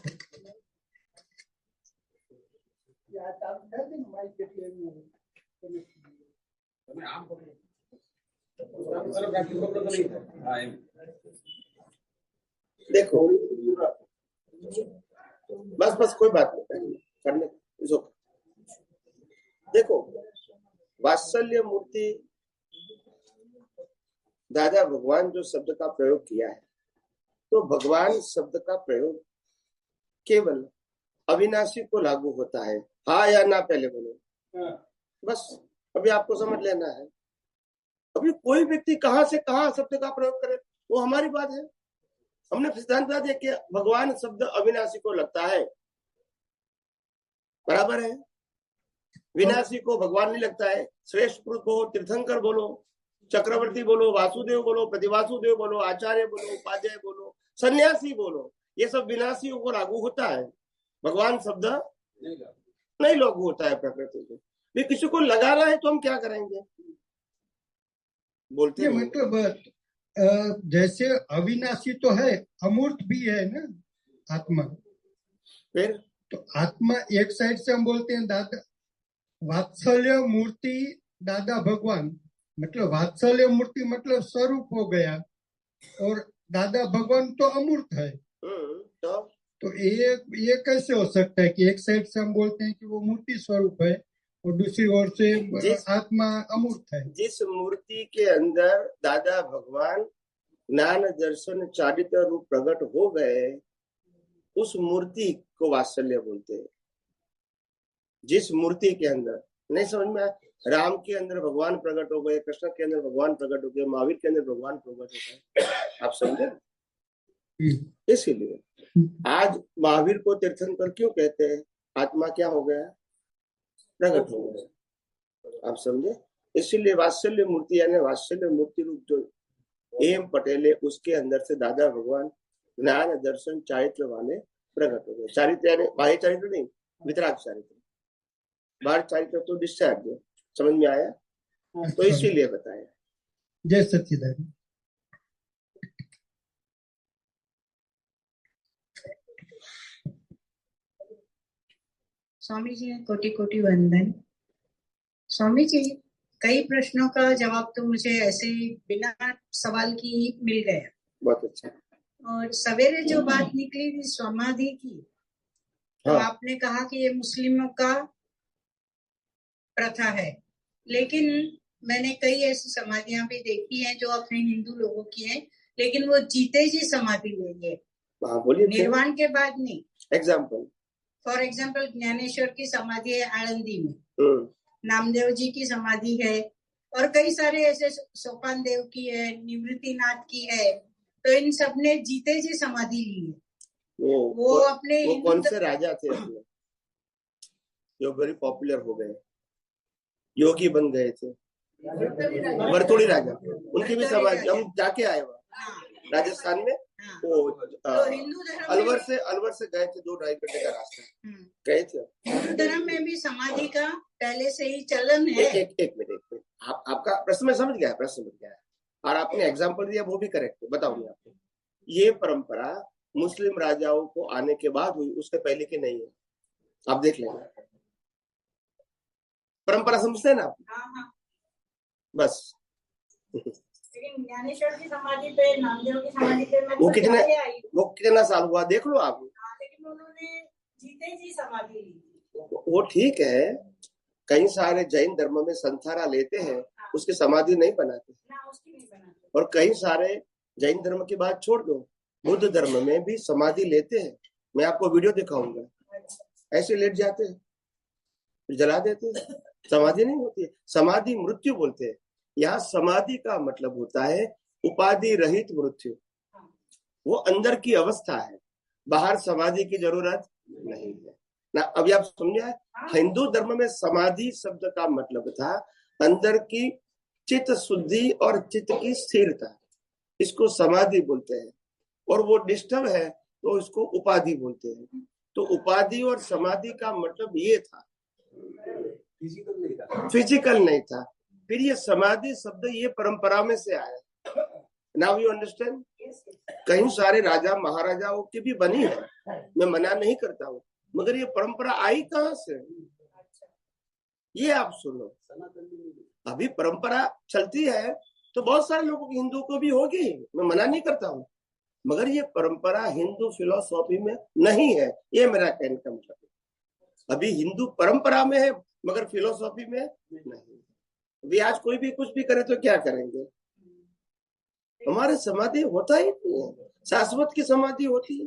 देखो, बस कोई बात नहीं करने। देखो, वात्सल्य मूर्ति दादा भगवान जो शब्द का प्रयोग किया है, तो भगवान शब्द का प्रयोग केवल अविनाशी को लागू होता है, हाँ या ना पहले बोलो, बस अभी आपको समझ लेना है। अभी कोई व्यक्ति कहां से कहां शब्द का प्रयोग करे वो हमारी बात है। हमने सिद्धांत बता दिया कि भगवान शब्द अविनाशी को लगता है, बराबर है। विनाशी को भगवान नहीं लगता है। श्रेष्ठ पुरुष बोलो, तीर्थंकर बोलो, चक्रवर्ती बोलो, वासुदेव बोलो, प्रतिवासुदेव बोलो, आचार्य बोलो, उपाध्याय बोलो, सन्यासी बोलो, ये सब विनाशियों को लागू होता है। भगवान शब्द नहीं लागू होता है प्रकृति को। भी किसी को लगाना है तो हम क्या करेंगे? बोलते हैं मतलब जैसे अविनाशी तो है, अमूर्त भी है ना आत्मा, फिर तो आत्मा एक साइड से हम बोलते हैं दादा वात्सल्य मूर्ति दादा भगवान, मतलब वात्सल्य मूर्ति मतलब स्वरूप हो गया, और दादा भगवान तो अमूर्त है। तो ये कैसे हो सकता है कि एक साइड से हम बोलते हैं कि वो मूर्ति स्वरूप है और दूसरी ओर से आत्मा अमूर्त है? जिस मूर्ति के अंदर दादा भगवान ज्ञान दर्शन चारित्र रूप प्रकट हो गए, उस मूर्ति को वात्सल्य बोलते हैं। जिस मूर्ति के अंदर, नहीं समझ में आया? राम के अंदर भगवान प्रकट हो गए, कृष्ण के अंदर भगवान प्रकट हो गए, महावीर के अंदर भगवान प्रकट हो गए, आप समझे? इसीलिए आज महावीर को तीर्थंकर क्यों कहते हैं? आत्मा क्या हो गया? प्रकट हो गया, आप समझे? इसीलिए वात्सल्य मूर्ति यानी वात्सल्य मूर्ति रूप जो एम पटेल है, उसके अंदर से दादा भगवान ज्ञान दर्शन चारित्र वाले प्रकट हो गए। चारित्र यानी बाह्य चारित्र नहीं, वितराग चारित्र। बाहर चारित्र तो डिस्चार्ज है, समझ में आया? तो इसीलिए बताया। जय सच्चिदानंद। स्वामी जी कोटि कोटि वंदन। स्वामी जी, कई प्रश्नों का जवाब तो मुझे ऐसे ही बिना सवाल की ही मिल गया। बहुत अच्छा। और सवेरे जो बात निकली थी समाधि की, तो आपने कहा कि ये मुस्लिमों का प्रथा है, लेकिन मैंने कई ऐसी समाधियां भी देखी हैं जो अपने हिंदू लोगों की हैं, लेकिन वो जीते जी समाधि लेंगे, निर्वाण के बाद नहीं। एग्जाम्पल, फॉर एग्जाम्पल ज्ञानेश्वर की समाधि है आनंदी में, नामदेव जी की समाधि है, और कई सारे ऐसे, सोपान देव की है, निवृत्तिनाथ की है, तो इन सब ने जीते जी समाधि ली है। वो अपने कौन से राजा थे अपने जो वेरी पॉपुलर हो गए, योगी बन गए थे? वर्तुड़ी राजा, उनकी भी समाधि हम जाके आए वहाँ राजस्थान में। वो अलवर से गए थे, 2-2.5 घंटे का रास्ता गए थे। हिंदू धर्म में भी समाधि का पहले से ही चलन है। एक मिनट, आपका प्रश्न में समझ गया, प्रश्न समझ गया, और आपने एग्जाम्पल दिया वो भी करेक्ट है। बताऊंगी आपको, ये परंपरा मुस्लिम राजाओं को आने के बाद हुई, उसके पहले की नहीं है। आप देख लेना, परंपरा समझते हैं ना आप? हाँ। बस। लेकिन ज्ञानेश्वर की समाधि पे, नामदेव की समाधि पे वो कितना साल हुआ देख लो आप। लेकिन उन्होंने जीते जी समाधि ली। वो ठीक है, कई सारे जैन धर्म में संथारा लेते हैं, उसकी समाधि नहीं बनाते, और कई सारे जैन धर्म की बात छोड़ दो, बुद्ध धर्म में भी समाधि लेते हैं। मैं आपको वीडियो दिखाऊंगा, ऐसे लेट जाते हैं, फिर जला देते हैं। समाधि नहीं होती है, समाधि मृत्यु बोलते हैं। यहाँ समाधि का मतलब होता है उपाधि रहित मृत्यु, वो अंदर की अवस्था है, बाहर समाधि की जरूरत नहीं है ना। अभी आप समझे, हिंदू धर्म में समाधि शब्द का मतलब था अंदर की चित्त शुद्धि और चित्त की स्थिरता, इसको समाधि बोलते हैं। और वो डिस्टर्ब है तो इसको उपाधि बोलते हैं। तो उपाधि और समाधि का मतलब ये था, फिजिकल नहीं था। फिर ये समाधि शब्द ये परंपरा में से आया। Now you understand. कई सारे राजा महाराजाओं की भी बनी है, मैं मना नहीं करता हूँ, मगर ये परंपरा आई कहाँ से, ये आप सुनो। अभी परंपरा चलती है तो बहुत सारे लोगों की, हिंदू को भी होगी, मैं मना नहीं करता हूँ, मगर ये परंपरा हिंदू फिलोसॉफी में नहीं है, ये मेरा कहने का मतलब है। अभी हिंदू परंपरा में है मगर फिलोसॉफी में नहीं। अभी आज कोई भी कुछ भी करे तो क्या करेंगे, हमारे समाधि होता ही नहीं है, शाश्वत की समाधि होती है।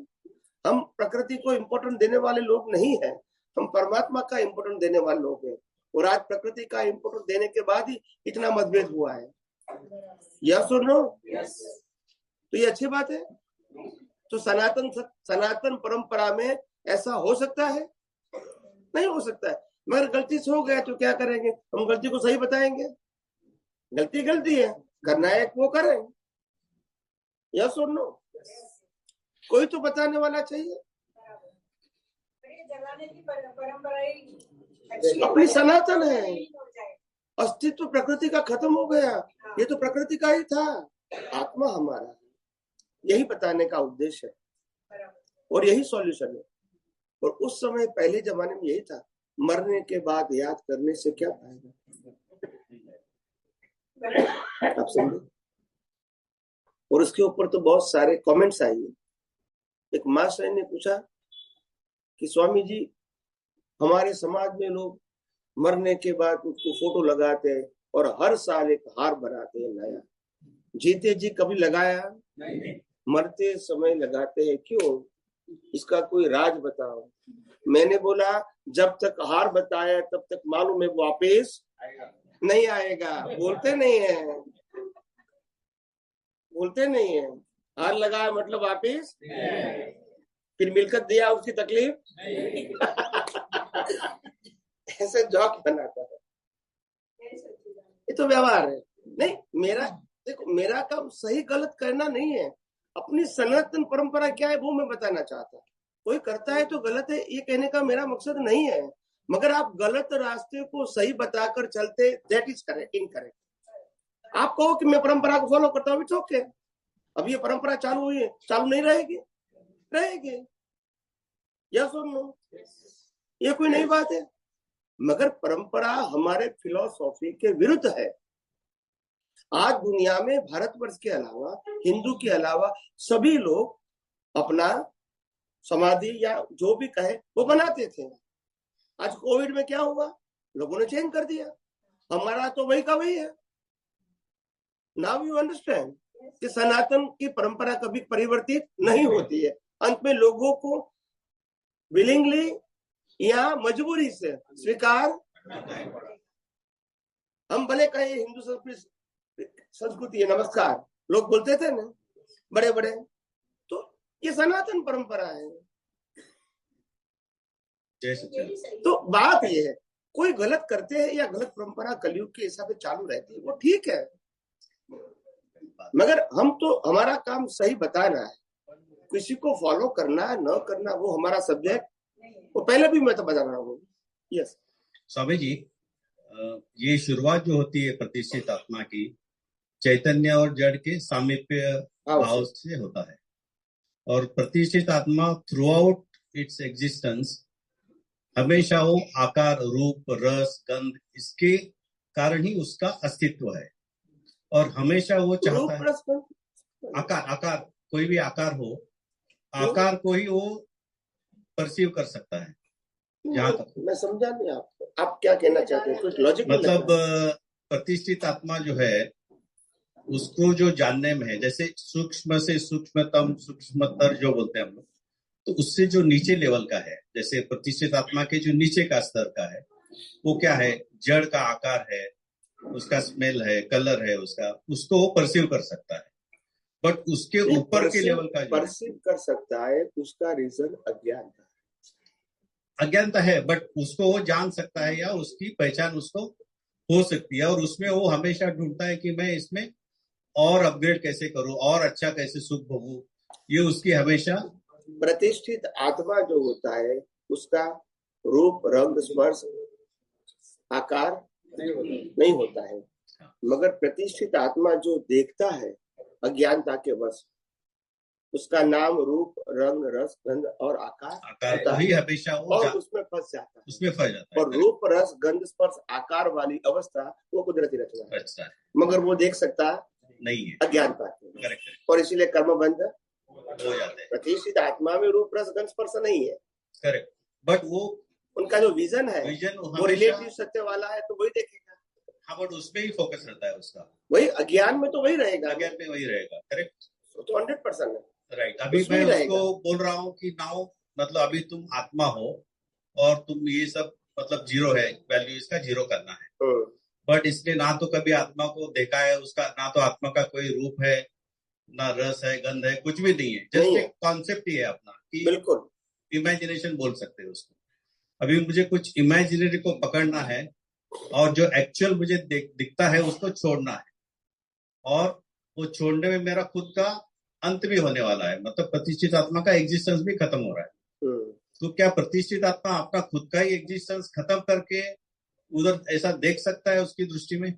हम प्रकृति को इम्पोर्टेंट देने वाले लोग नहीं है, हम परमात्मा का इम्पोर्टेंट देने वाले लोग हैं। और आज प्रकृति का इम्पोर्टेंट देने के बाद ही इतना मतभेद हुआ है। यस और नो? तो ये अच्छी बात है। तो सनातन परंपरा में ऐसा हो सकता है? नहीं हो सकता है। मगर गलती से हो गया तो क्या करेंगे, हम गलती को सही बताएंगे। गलती गलती है, करना है वो करें। यस और नो? कोई तो बताने वाला चाहिए। अपनी सनातन है, अस्तित्व प्रकृति का खत्म हो गया, ये तो प्रकृति का ही था, आत्मा हमारा, यही बताने का उद्देश्य है और यही सॉल्यूशन है। और उस समय पहले जमाने में यही था, मरने के बाद याद करने से क्या फायदा, आप समझे। और उसके ऊपर तो बहुत सारे कमेंट्स आए। एक मास्टर ने पूछा कि स्वामी जी, हमारे समाज में लोग मरने के बाद उसको फोटो लगाते हैं और हर साल एक हार बनाते हैं नया। जीते जी कभी लगाया नहीं, मरते समय लगाते हैं, क्यों? इसका कोई राज बताओ। मैंने बोला जब तक हार बताया तब तक मालूम है वापस नहीं आएगा। बोलते नहीं है, बोलते नहीं है। हार लगाया मतलब वापस, फिर मिलकत दिया उसकी तकलीफ ऐसे जॉक बनाता है। ये तो व्यवहार है। नहीं, मेरा देखो, मेरा काम सही गलत करना नहीं है, अपनी सनातन परंपरा क्या है वो मैं बताना चाहता। कोई करता है तो गलत है ये कहने का मेरा मकसद नहीं है, मगर आप गलत रास्ते को सही बताकर चलते, दैट इज करेक्ट, इनकरेक्ट। आप कहो कि मैं परंपरा को फॉलो करता हूँ, इट्स ओके। अब ये परंपरा चालू हुई है, चालू नहीं रहेगी, रहेगी। यस और नो? ये कोई नई बात है, मगर परंपरा हमारे फिलॉसफी के विरुद्ध है। आज दुनिया में भारतवर्ष के अलावा, हिंदू के अलावा सभी लोग अपना समाधि या जो भी कहे वो बनाते थे। आज कोविड में क्या हुआ, लोगों ने चेंज कर दिया, हमारा तो वही का वही है। नाउ यू अंडरस्टैंड कि सनातन की परंपरा कभी परिवर्तित नहीं होती है। अंत में लोगों को विलिंगली या मजबूरी से स्वीकार, हम भले कहे हिंदू संस्कृति है, नमस्कार लोग बोलते थे ना बड़े बड़े, तो ये सनातन परंपरा है। तो बात ये है, कोई गलत करते हैं या गलत परंपरा कलयुग के हिसाब से चालू रहती है, वो ठीक है, मगर हम तो, हमारा काम सही बताना है। किसी को फॉलो करना है न करना वो हमारा सब्जेक्ट, वो पहले भी मैं तो बता रहा हूँ। यस स्वामी जी, ये शुरुआत जो होती है प्रतिष्ठित आत्मा की, चैतन्य और जड़ के सामीप्य भाव से होता है, और प्रतिष्ठित आत्मा थ्रू आउट इट्स एग्जिस्टेंस हमेशा वो आकार, रूप, रस, गंध, इसके कारण ही उसका अस्तित्व है। और हमेशा वो चाहता है आकार कोई भी आकार हो, आकार को ही वो परसीव कर सकता है। जहां तक मैं समझा नहीं आपको, आप क्या कहना चाहते हैं, कुछ लॉजिक मतलब प्रतिष्ठित आत्मा जो है उसको जो जानने में है, जैसे सूक्ष्म से सूक्ष्मतम, सूक्ष्मतर जो बोलते हैं हम लोग, तो उससे जो नीचे लेवल का है, जैसे प्रतिष्ठित आत्मा के जो नीचे का स्तर का है, वो क्या है, जड़ का आकार है, उसका स्मेल है, कलर है उसका, उसको वो परसीव कर सकता है। बट उसके ऊपर के लेवल का परसीव कर सकता है, उसका रीजन अज्ञानता है, बट उसको वो जान सकता है या उसकी पहचान उसको हो सकती है, और उसमें वो हमेशा ढूंढता है कि मैं इसमें और अपग्रेड कैसे करूं, और अच्छा कैसे सुख भोगूं। ये उसकी हमेशा प्रतिष्ठित आत्मा जो होता है उसका रूप रंग स्पर्श आकार नहीं होता है, मगर प्रतिष्ठित आत्मा जो देखता है अज्ञानता के वश, उसका नाम रूप रंग रस गंध और आकार वही हमेशा वो और उसमें फंस जाता है, और रूप रस गंध स्पर्श आकार वाली अवस्था वो कुदरती रचना है, मगर वो देख सकता नहीं है अज्ञानता के, और इसीलिए कर्म बंध हो जाते हैं। प्रतिष्ठित आत्मा में रूप रस गंध स्पर्श नहीं है, करेक्ट, बट वो उनका जो विजन है वो रिलेटिव सत्य वाला है, तो वही देखेगा। हाँ, बट उसमें ही फोकस रहता है उसका, वही अज्ञान में तो वही रहेगा, अज्ञान में वही रहेगा। करेक्ट, तो 100% है। राइट। अभी मैं उसको बोल रहा हूँ कि नाउ मतलब अभी तुम आत्मा हो और तुम ये सब मतलब जीरो है, वैल्यू इसका जीरो करना है, बट इसने ना तो कभी आत्मा को देखा है, उसका ना तो आत्मा का कोई रूप है, ना रस है, गंध है, कुछ भी नहीं है, जस्ट एक कॉन्सेप्ट ही है अपना, कि बिल्कुल इमेजिनेशन बोल सकते हैं उसको। अभी मुझे कुछ इमेजिनरी को पकड़ना है और जो एक्चुअल मुझे दिखता है उसको छोड़ना है, और वो छोड़ने में मेरा खुद का अंत भी होने वाला है, मतलब प्रतिष्ठित आत्मा का एग्जिस्टेंस भी खत्म हो रहा है। तो क्या प्रतिष्ठित आत्मा अपना खुद का ही एग्जिस्टेंस खत्म करके उधर ऐसा देख सकता है उसकी दृष्टि में?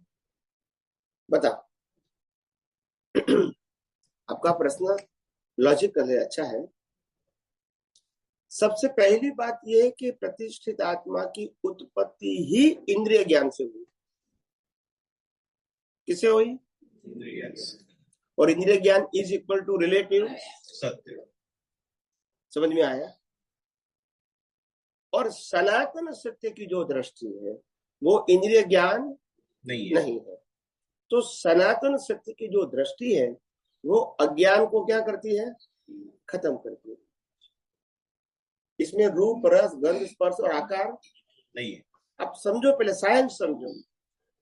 बता आपका प्रश्न लॉजिकल है, अच्छा है। सबसे पहली बात यह है कि प्रतिष्ठित आत्मा की उत्पत्ति ही इंद्रिय ज्ञान से हुई। किसे हुई? इंद्रिय ज्ञान से। और इंद्रिय ज्ञान इज इक्वल टू रिलेटिव सत्य। समझ में आया? और सनातन सत्य की जो दृष्टि है वो इंद्रिय ज्ञान नहीं है। तो सनातन सत्य की जो दृष्टि है वो अज्ञान को क्या करती है? खत्म करती है। इसमें रूप रस गंध स्पर्श और आकार नहीं है। अब समझो, पहले साइंस समझो।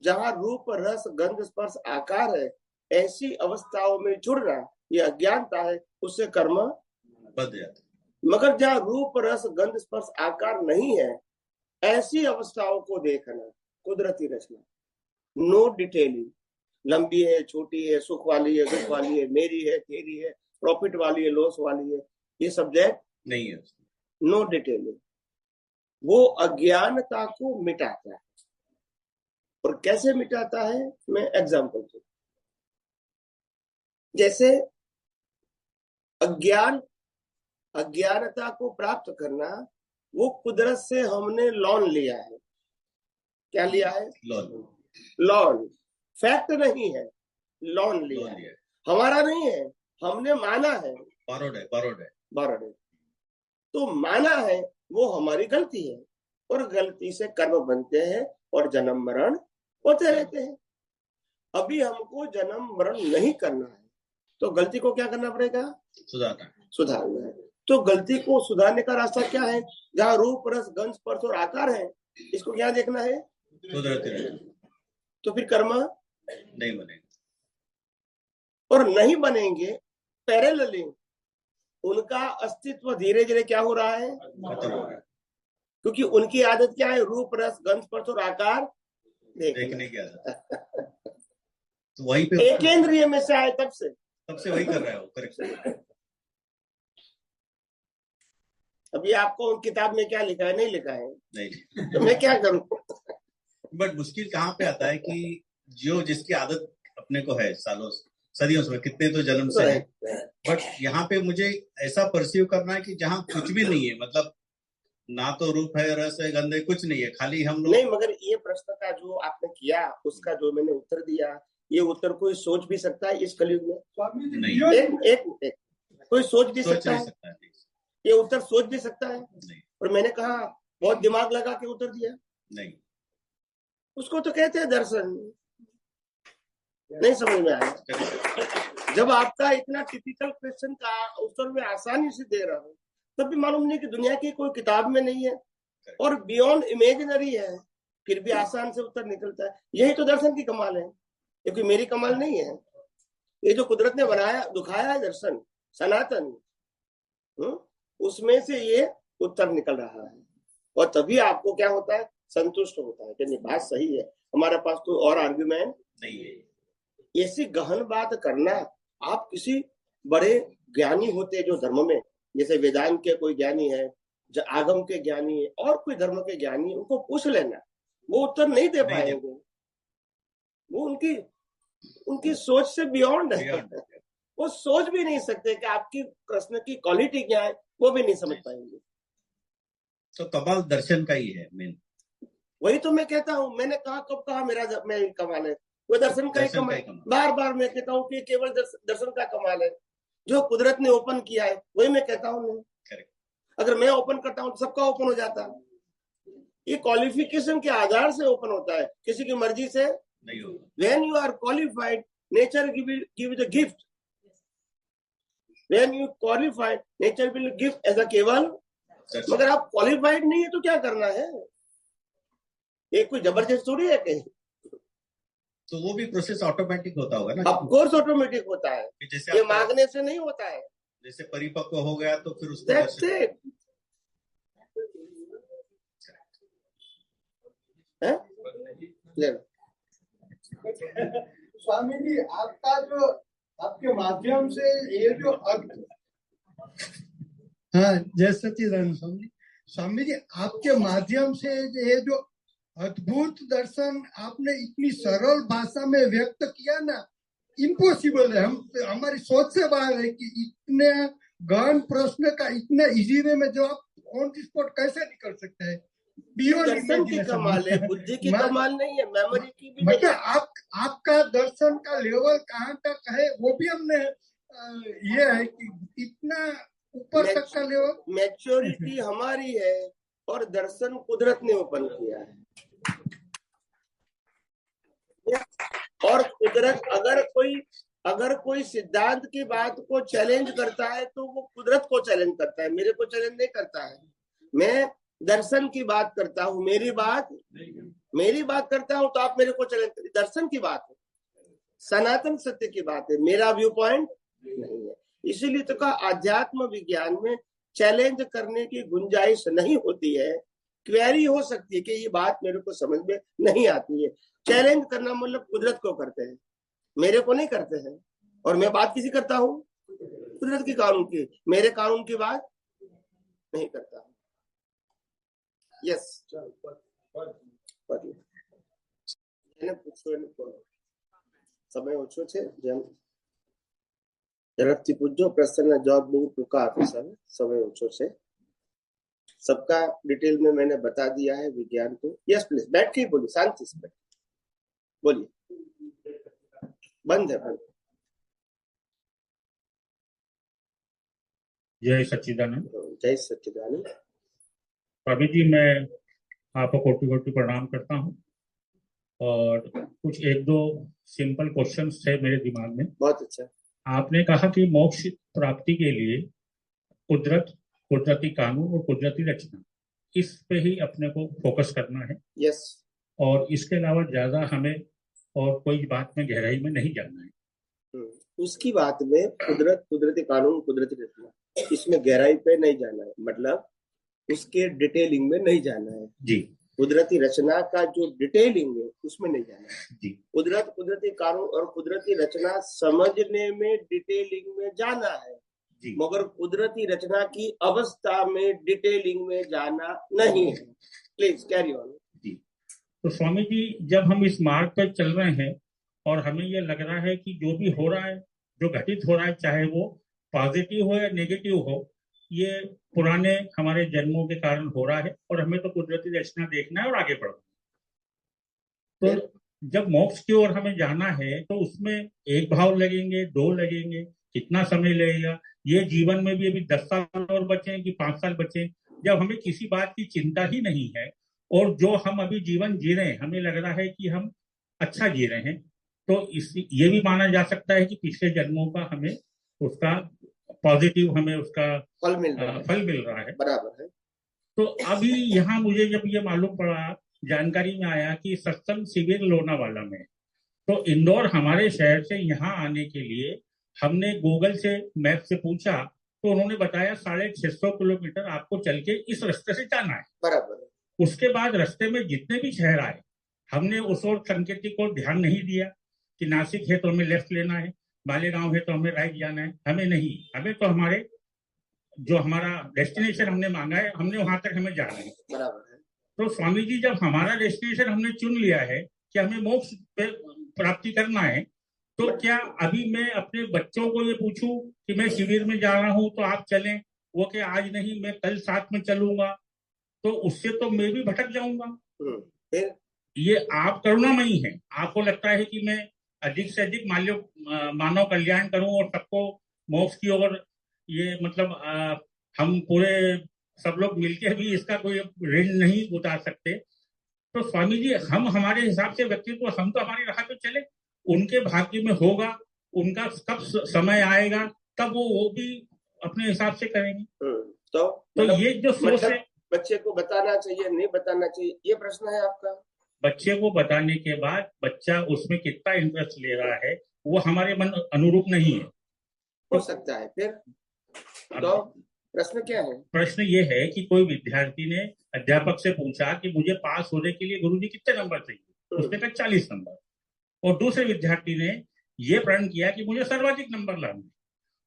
जहां रूप रस गंध स्पर्श आकार है, ऐसी अवस्थाओं में जुड़ना ये अज्ञानता है, उससे कर्म बंध जाता है। मगर जहां रूप रस गंध स्पर्श आकार नहीं है, ऐसी अवस्थाओं को देखना कुदरती रचना। नो डिटेलिंग, लंबी है, छोटी है, सुख वाली है, दुख वाली है, मेरी है, तेरी है, प्रॉफिट वाली है, लॉस वाली है, ये सब्जेक्ट नहीं है। नो डिटेलिंग, वो अज्ञानता को मिटाता है। और कैसे मिटाता है? मैं एग्जांपल दूं। जैसे अज्ञानता को प्राप्त करना, वो कुदरत से हमने लोन लिया है। क्या लिया है? लोन। फैक्ट नहीं है, लोन लिया है, हमारा नहीं है, हमने माना है। borrowed है। तो माना है वो हमारी गलती है, और गलती से कर्म बनते हैं और जन्म मरण होते रहते हैं। अभी हमको जन्म मरण नहीं करना है, तो गलती को क्या करना पड़ेगा? सुधारना है। तो गलती को सुधारने का रास्ता क्या है? जहाँ रूप रस गंध स्पर्श और आकार है, इसको क्या देखना है? तो फिर कर्म नहीं बनेगा, और नहीं बनेंगे। पैरेलली उनका अस्तित्व धीरे धीरे क्या हो रहा है? खत्म हो रहा है। क्योंकि उनकी आदत क्या है? रूप रस गंध स्पर्श और आकार देखने की आदत। तो वहीं पे एक इंद्रिय में से आए, तब से वही कर रहा है वो। करेक्ट। अभी आपको उन किताब में क्या लिखा है? नहीं लिखा है, नहीं। तो मैं क्या करूं? बट मुश्किल कहाँ पे आता है कि जो जिसकी आदत अपने को है सालों सदियों से, कितने तो जन्म से है, बट यहाँ पे मुझे ऐसा परसीव करना है कि जहाँ कुछ भी नहीं है, मतलब ना तो रूप है, रस है, गंध है, कुछ नहीं है, खाली हम लोग नहीं। मगर ये प्रश्न का जो आपने किया, उसका जो मैंने उत्तर दिया, ये उत्तर कोई सोच भी सकता है इस कलयुग में? नहीं। एक कोई सोच भी सकता है? ये उत्तर सोच भी सकता है? नहीं। और मैंने कहा बहुत दिमाग लगा के उत्तर दिया? नहीं। उसको तो कहते हैं दर्शन। नहीं समझ में आया? जब आपका इतना टिपिकल क्वेश्चन का उत्तर में आसानी से दे रहा हूँ, तब भी मालूम नहीं कि दुनिया की कोई किताब में नहीं है और बियॉन्ड इमेजिनरी है। फिर भी आसान से उत्तर निकलता है। यही तो दर्शन की कमाल है, ये कोई मेरी कमाल नहीं है। ये जो कुदरत ने बनाया दिखाया है दर्शन सनातन, उसमें से ये उत्तर निकल रहा है। और तभी आपको क्या होता है, संतुष्ट होता है कि नहीं बात सही है, हमारे पास कोई और आर्ग्यूमेंट नहीं है। ऐसी गहन बात करना, आप किसी बड़े ज्ञानी होते जो धर्म में, जैसे वेदांत के कोई ज्ञानी है, जो आगम के ज्ञानी है, और कोई धर्म के ज्ञानी, उनको पूछ लेना, वो उत्तर नहीं दे पाएंगे। वो उनकी सोच से बियॉन्ड है। वो सोच भी नहीं सकते कि आपकी प्रश्न की क्वालिटी क्या है, वो भी नहीं समझ पाएंगे। तो कमाल दर्शन का ही है मेन। वही तो मैं कहता हूँ, मैंने कब कहा मेरा कमाल है, वो दर्शन का ही कमाल। बार बार मैं कहता हूँ कि केवल दर्शन का कमाल है, जो कुदरत ने ओपन किया है वही मैं कहता हूँ। अगर मैं ओपन करता हूँ तो सबका ओपन हो जाता है। ये क्वालिफिकेशन के आधार से ओपन होता है, किसी की मर्जी से नहीं होता। When you are qualified, nature give you the gift. When you qualified, nature will give as a केवल। मगर आप क्वालिफाइड नहीं है तो क्या करना है, ये कोई जबरदस्त थोड़ी है कहीं। तो वो भी प्रोसेस ऑटोमेटिक होता होगा ना? ऑफ कोर्स ऑटोमेटिक होता है, ये मांगने से नहीं होता है। जैसे परिपक्व हो गया तो फिर उसको स्वामी जी, आपका जो आपके माध्यम से ये जो हाँ जय सच्चिदानंद स्वामी जी, आपके माध्यम से ये जो अद्भुत दर्शन आपने इतनी सरल भाषा में व्यक्त किया ना, इम्पॉसिबल है, हमारी सोच से बाहर है कि इतने गहन प्रश्न का इतने इजी वे में जवाब ऑन द स्पॉट कैसे निकल सकता है। दर्शन की कमाल है, बुद्धि की कमाल नहीं है, मेमोरी की भी। मतलब आपका दर्शन का लेवल कहाँ तक है वो भी हमने ये है कि इतना ऊपर तक का लेवल। मैच्योरिटी हमारी है और दर्शन कुदरत ने ओपन किया है। और कुदरत अगर कोई सिद्धांत की बात को चैलेंज करता है तो वो कुदरत को चैलेंज करता है, मेरे को चैलेंज नहीं करता है। मैं दर्शन की बात करता हूँ, मेरी बात करता हूँ तो आप मेरे को चैलेंज करिए। दर्शन की बात है, सनातन सत्य की बात है, मेरा व्यू पॉइंट नहीं है। इसीलिए तो कहा आध्यात्म विज्ञान में चैलेंज करने की गुंजाइश नहीं होती है। क्वेरी हो सकती है कि ये बात मेरे को समझ में नहीं आती है। चैलेंज करना मतलब कुदरत को करते हैं, मेरे को नहीं करते हैं। और मैं बात किसी करता हूँ, कुदरत की कानून की, मेरे कानून की बात नहीं करता। यस समय ઓછો છે, જેમ ઝડપથી પૂછજો પ્રશ્નના જવાબ બહુ ટૂંકા આપી સર, समय ઓછો છે। सबका डिटेल में मैंने बता दिया है विज्ञान को। यस प्लीज बैठ के बोलिए, शांति से बैठ बोलिए। बंद है बंद। जय सच्चिदानंद। जय सच्चिदानंद। स्वामी जी, मैं आपको कोटि कोटि प्रणाम करता हूँ। और कुछ एक दो सिंपल क्वेश्चंस थे मेरे दिमाग में। बहुत अच्छा। आपने कहा कि मोक्ष प्राप्ति के लिए कुदरती कानून और कुदरती रचना, इस पे ही अपने को फोकस करना है। यस। और इसके अलावा ज्यादा हमें और कोई बात में गहराई में नहीं जाना है। उसकी बात में कुदरती कानून, कुदरती रचना, इसमें गहराई पे नहीं जाना है, मतलब उसके डिटेलिंग में नहीं जाना है जी। कुदरती रचना का जो डिटेलिंग है उसमें नहीं जाना है जी। कुदरती कानून और कुदरती रचना समझने में डिटेलिंग में जाना है जी, मगर कुदरती रचना की अवस्था में डिटेलिंग में जाना नहीं है। प्लीज कैरी ऑन जी। तो स्वामी जी, जब हम इस मार्ग पर चल रहे हैं और हमें यह लग रहा है कि जो भी हो रहा है, जो घटित हो रहा है, चाहे वो पॉजिटिव हो या नेगेटिव हो, ये पुराने हमारे जन्मों के कारण हो रहा है और हमें तो कुदरती रचना देखना है और आगे बढ़ना है। तो जब मोक्ष की ओर हमें जाना है तो उसमें एक भाव लगेंगे, दो लगेंगे, कितना समय लगेगा, ये जीवन में भी अभी 10 साल और बचे कि 5 साल बचे, जब हमें किसी बात की चिंता ही नहीं है और जो हम अभी जीवन जी रहे हैं हमें लग रहा है कि हम अच्छा जी रहे हैं, तो ये भी माना जा सकता है कि पिछले जन्मों का हमें उसका पॉजिटिव, हमें उसका फल मिल रहा है। बराबर है। तो अभी यहाँ मुझे जब ये मालूम पड़ा, जानकारी में आया कि सत्संग शिविर लोनावाला में, तो इंदौर हमारे शहर से यहाँ आने के लिए हमने गूगल से मैप से पूछा तो उन्होंने बताया 650 किलोमीटर आपको चल के इस रास्ते से जाना है। बराबर। उसके बाद रास्ते में जितने भी शहर आए हमने उस और संकेत को ध्यान नहीं दिया कि नासिक है तो हमें लेफ्ट लेना है, मालेगांव है तो हमें राइट जाना है, हमें नहीं, हमें तो हमारे जो हमारा डेस्टिनेशन हमने मांगा है हमने वहां तक हमें जाना है। बराबर है। तो स्वामी जी जब हमारा डेस्टिनेशन हमने चुन लिया है कि हमें मोक्ष प्राप्ति करना है, तो क्या अभी मैं अपने बच्चों को ये पूछूं कि मैं शिविर में जा रहा हूं तो आप चलें, वो कि आज नहीं मैं कल साथ में चलूंगा, तो उससे तो मैं भी भटक जाऊंगा। ये आप करुणामयी हैं, आपको लगता है कि मैं अधिक से अधिक मानव कल्याण करूं और सबको मोक्ष की ओर ये मतलब हम पूरे सब लोग मिलकर भी इसका कोई ऋण नहीं उतार सकते। तो स्वामी जी हम हमारे हिसाब से व्यक्तित्व हम तो हमारी राह पे चले, उनके भाग्य में होगा, उनका कब समय आएगा तब वो भी अपने हिसाब से करेंगे। तो ये जो सोच है बच्चे को बताना चाहिए नहीं बताना चाहिए, ये प्रश्न है आपका। बच्चे को बताने के बाद बच्चा उसमें कितना इंटरेस्ट ले रहा है वो हमारे मन अनुरूप नहीं है, हो सकता है। फिर तो प्रश्न क्या है? प्रश्न ये है कि कोई विद्यार्थी ने अध्यापक से पूछा कि मुझे पास होने के लिए गुरुजी कितने नंबर चाहिए, उसने कहा 40 नंबर, और दूसरे विद्यार्थी ने ये प्रण किया कि मुझे सर्वाधिक नंबर लाने,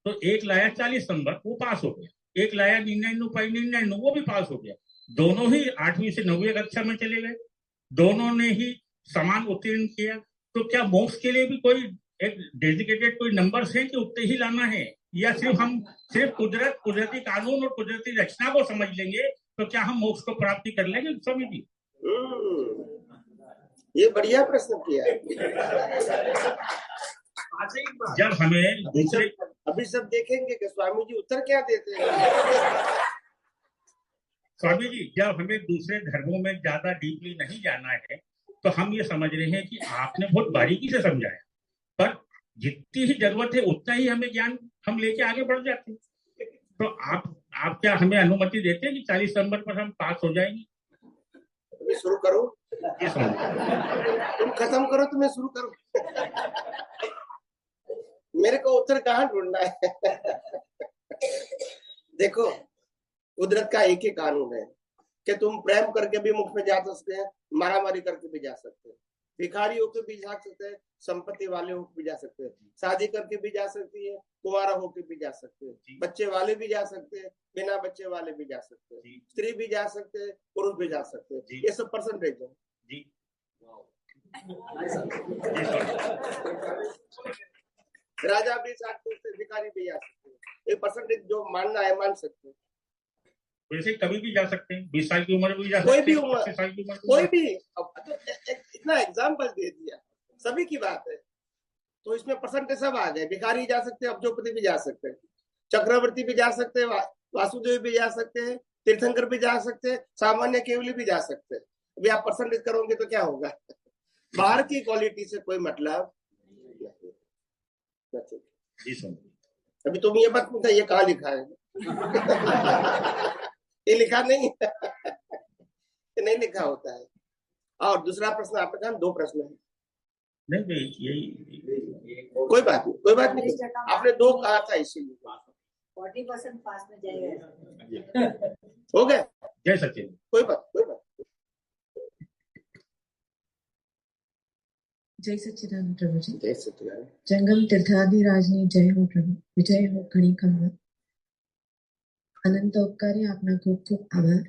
तो एक लाया 40 नंबर वो पास हो गया, एक लाया 99.99 वो भी पास हो गया, दोनों ही 8वीं से 9वीं कक्षा में चले गए, दोनों ने ही समान उत्तीर्ण किया। तो क्या मोक्ष के लिए भी कोई एक डेडिकेटेड कोई नंबर है कि उतने ही लाना है, या सिर्फ हम सिर्फ कुदरती कानून और कुदरती रचना को समझ लेंगे तो क्या हम मोक्ष को प्राप्ति कर लेंगे? स्वामी जी ये बढ़िया प्रश्न किया है। जब हमें दूसरे अभी सब देखेंगे कि स्वामी जी उत्तर क्या देते हैं। स्वामी जी जब हमें दूसरे धर्मों में ज्यादा डीपली नहीं जाना है तो हम ये समझ रहे हैं कि आपने बहुत बारीकी से समझाया, पर जितनी ही जरूरत है उतना ही हमें ज्ञान हम लेके आगे बढ़ जाते हैं। तो आप क्या हमें अनुमति देते हैं कि 40 नंबर पर हम पास हो जाएंगे? शुरू करो, तुम खत्म करो तो मैं शुरू करूं। मेरे को उत्तर कहाँ ढूंढना है? देखो कुदरत का एक ही कानून है कि तुम प्रेम करके भी मुख में जा सकते हैं, मारामारी करके भी जा सकते हैं, भिखारी होकर भी जा सकते हैं, संपत्ति वाले होकर भी जा सकते हैं, शादी करके भी जा सकती है, कुंवारा होकर भी जा सकते हैं, बच्चे वाले भी जा सकते हैं, बिना बच्चे वाले भी जा सकते हैं, स्त्री भी जा सकते हैं, पुरुष भी जा सकते हैं। ये सब परसेंटेज है जी। राजा भी जा सकते, भिखारी भी जा सकते हैं, ये परसेंटेज जो मानना है मान सकते हैं। वैसे कभी भी जा सकते हैं, 20 साल की उम्र में भी जा सकते कोई हैं, भी उम्र, 25 साल की उम्र कोई भी। तो इतना एग्जाम्पल दे दिया, सभी की बात है, तो इसमें परसेंटेज सब आ गए। भिखारी जा सकते हैं, अब्जोपति भी जा सकते हैं, चक्रवर्ती भी जा सकते हैं, वासुदेव भी जा सकते हैं, तीर्थंकर भी जा सकते हैं, सामान्य केवली भी जा सकते हैं। अभी आप परसेंटेज करोगे तो क्या होगा? बाहर की क्वालिटी से कोई मतलब नहीं। अभी तुम ये बात पूछा, ये कहाँ लिखा है? ये लिखा नहीं है। नहीं लिखा होता है। और दूसरा प्रश्न आपने कहा 2 प्रश्न है। नहीं यही कोई बात नहीं, कोई बात नहीं, आपने 2 कहा था इसीलिए 40% पास में जाएगा। हो गया, जय सचिन। कोई बात जय सच्चिदानंद प्रभु जी। जय सच्चिदानंद। जंगम तीर्थाधिराजनी जय हो प्रभु, विजय हो घणी खबर। અનંત ઉપકારી આપના ખૂબ ખૂબ આભાર।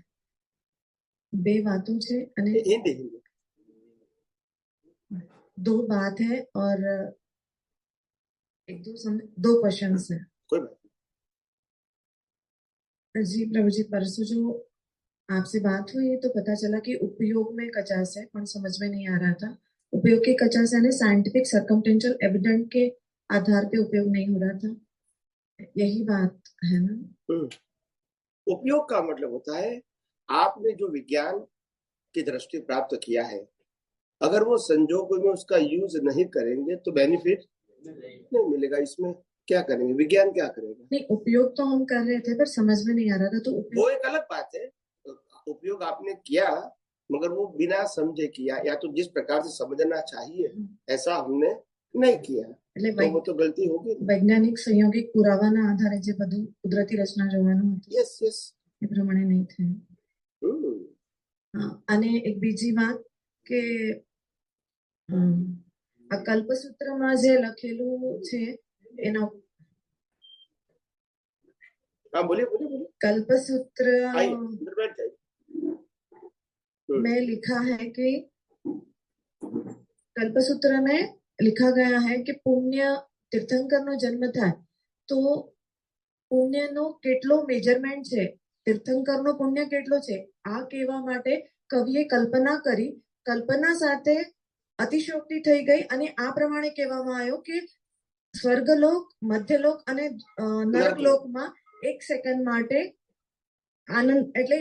2 વાતો છે અને हिंदी 2 बात है और 2 क्वेश्चन है। कोई बात जी प्रभु जी, परसों जो आपसे बात हुई तो पता चला कि उपयोग में 50 है, पर समझ में नहीं आ रहा था उपयोग के 50 यानी साइंटिफिक सर्कमटेंशियल एविडेंस के आधार पे उपयोग नहीं हो रहा था, यही बात है ना? उपयोग का मतलब होता है आपने जो विज्ञान की दृष्टि प्राप्त किया है, अगर वो संजोगों में उसका यूज नहीं करेंगे तो बेनिफिट नहीं मिलेगा। इसमें क्या करेंगे? विज्ञान क्या करेगा? नहीं, उपयोग तो हम कर रहे थे पर समझ में नहीं आ रहा था, तो वो एक अलग बात है। उपयोग आपने किया मगर वो बिना समझे किया, या तो जिस प्रकार से समझना चाहिए ऐसा हमने नहीं किया, तो वो तो गलती होगी। વૈજ્ઞાનિક સંયોગિક પુરાવાના આધારે જે બધું કુદરતી રચના જોવાનું હતું यस यस એ પ્રમાણે નહીં થયું. અને એક બીજી વાત કે આ કલ્પસૂત્રમાં જે લખેલું છે એનો हाँ बोलिए बोलिए बोलिए। कल्पसूत्र अंदर बैठ जाइए। में लिखा है कि कल्पसूत्र में लिखा गया है कि पुण्य तीर्थंकरનો જન્મ થાય તો પુણ્યનો કેટલો મેજરમેન્ટ છે, તીર્થંકરનો પુણ્ય કેટલો છે, આ કહેવા માટે કવિએ કલ્પના કરી. કલ્પના સાથે અતિશયોક્તિ થઈ ગઈ અને આ પ્રમાણે કહેવામાં આવ્યું કે સ્વર્ગલોક, મધ્યલોક અને નરકલોકમાં એક સેકન્ડ માટે આનંદ એટલે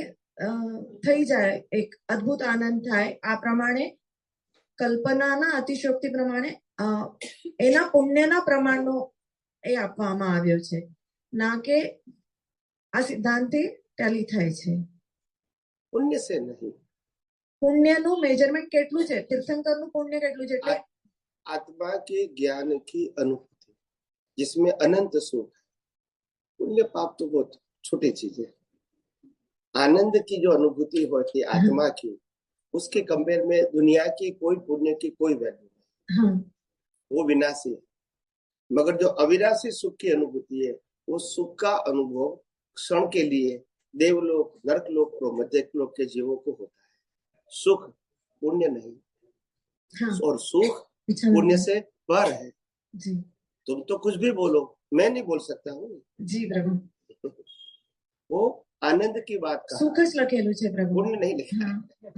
થઈ જાય, એક અદ્ભુત આનંદ થાય. આ પ્રમાણે કલ્પનાના અતિશયોક્તિ પ્રમાણે એના પુણ્યના પ્રમાણનો એ આપવામાં આવ્યો છે, ના કે આ સિદ્ધાંતથી ટેલી થાય છે. पुण्य से नहीं, પુણ્યનું મેજરમેન્ટ કેટલું છે, તીર્થંકરનું પુણ્ય કેટલું છે, એટલે आत्मा के ज्ञान की अनुभूति जिसमें अनंत सुख है। पुण्य पाप तो बहुत छोटी चीज है। आनंद की जो अनुभूति होती है आत्मा की, उसके कंपेयर में दुनिया की कोई पुण्य की कोई वैल्यू नहीं। वो विनाशी है, मगर जो अविनाशी सुख की अनुभूति है वो सुख का अनुभव क्षण के लिए देवलोक, नरकलोक और मध्यलोक के जीवों को होता है। सुख पुण्य नहीं, और सुख पुण्य से पर है। जी तुम तो कुछ भी बोलो, मैं नहीं बोल सकता हूँ जी प्रभु. वो आनंद की बात का સુખ જ લખેલું છે પ્રભુ, पुण्य नहीं लिखा।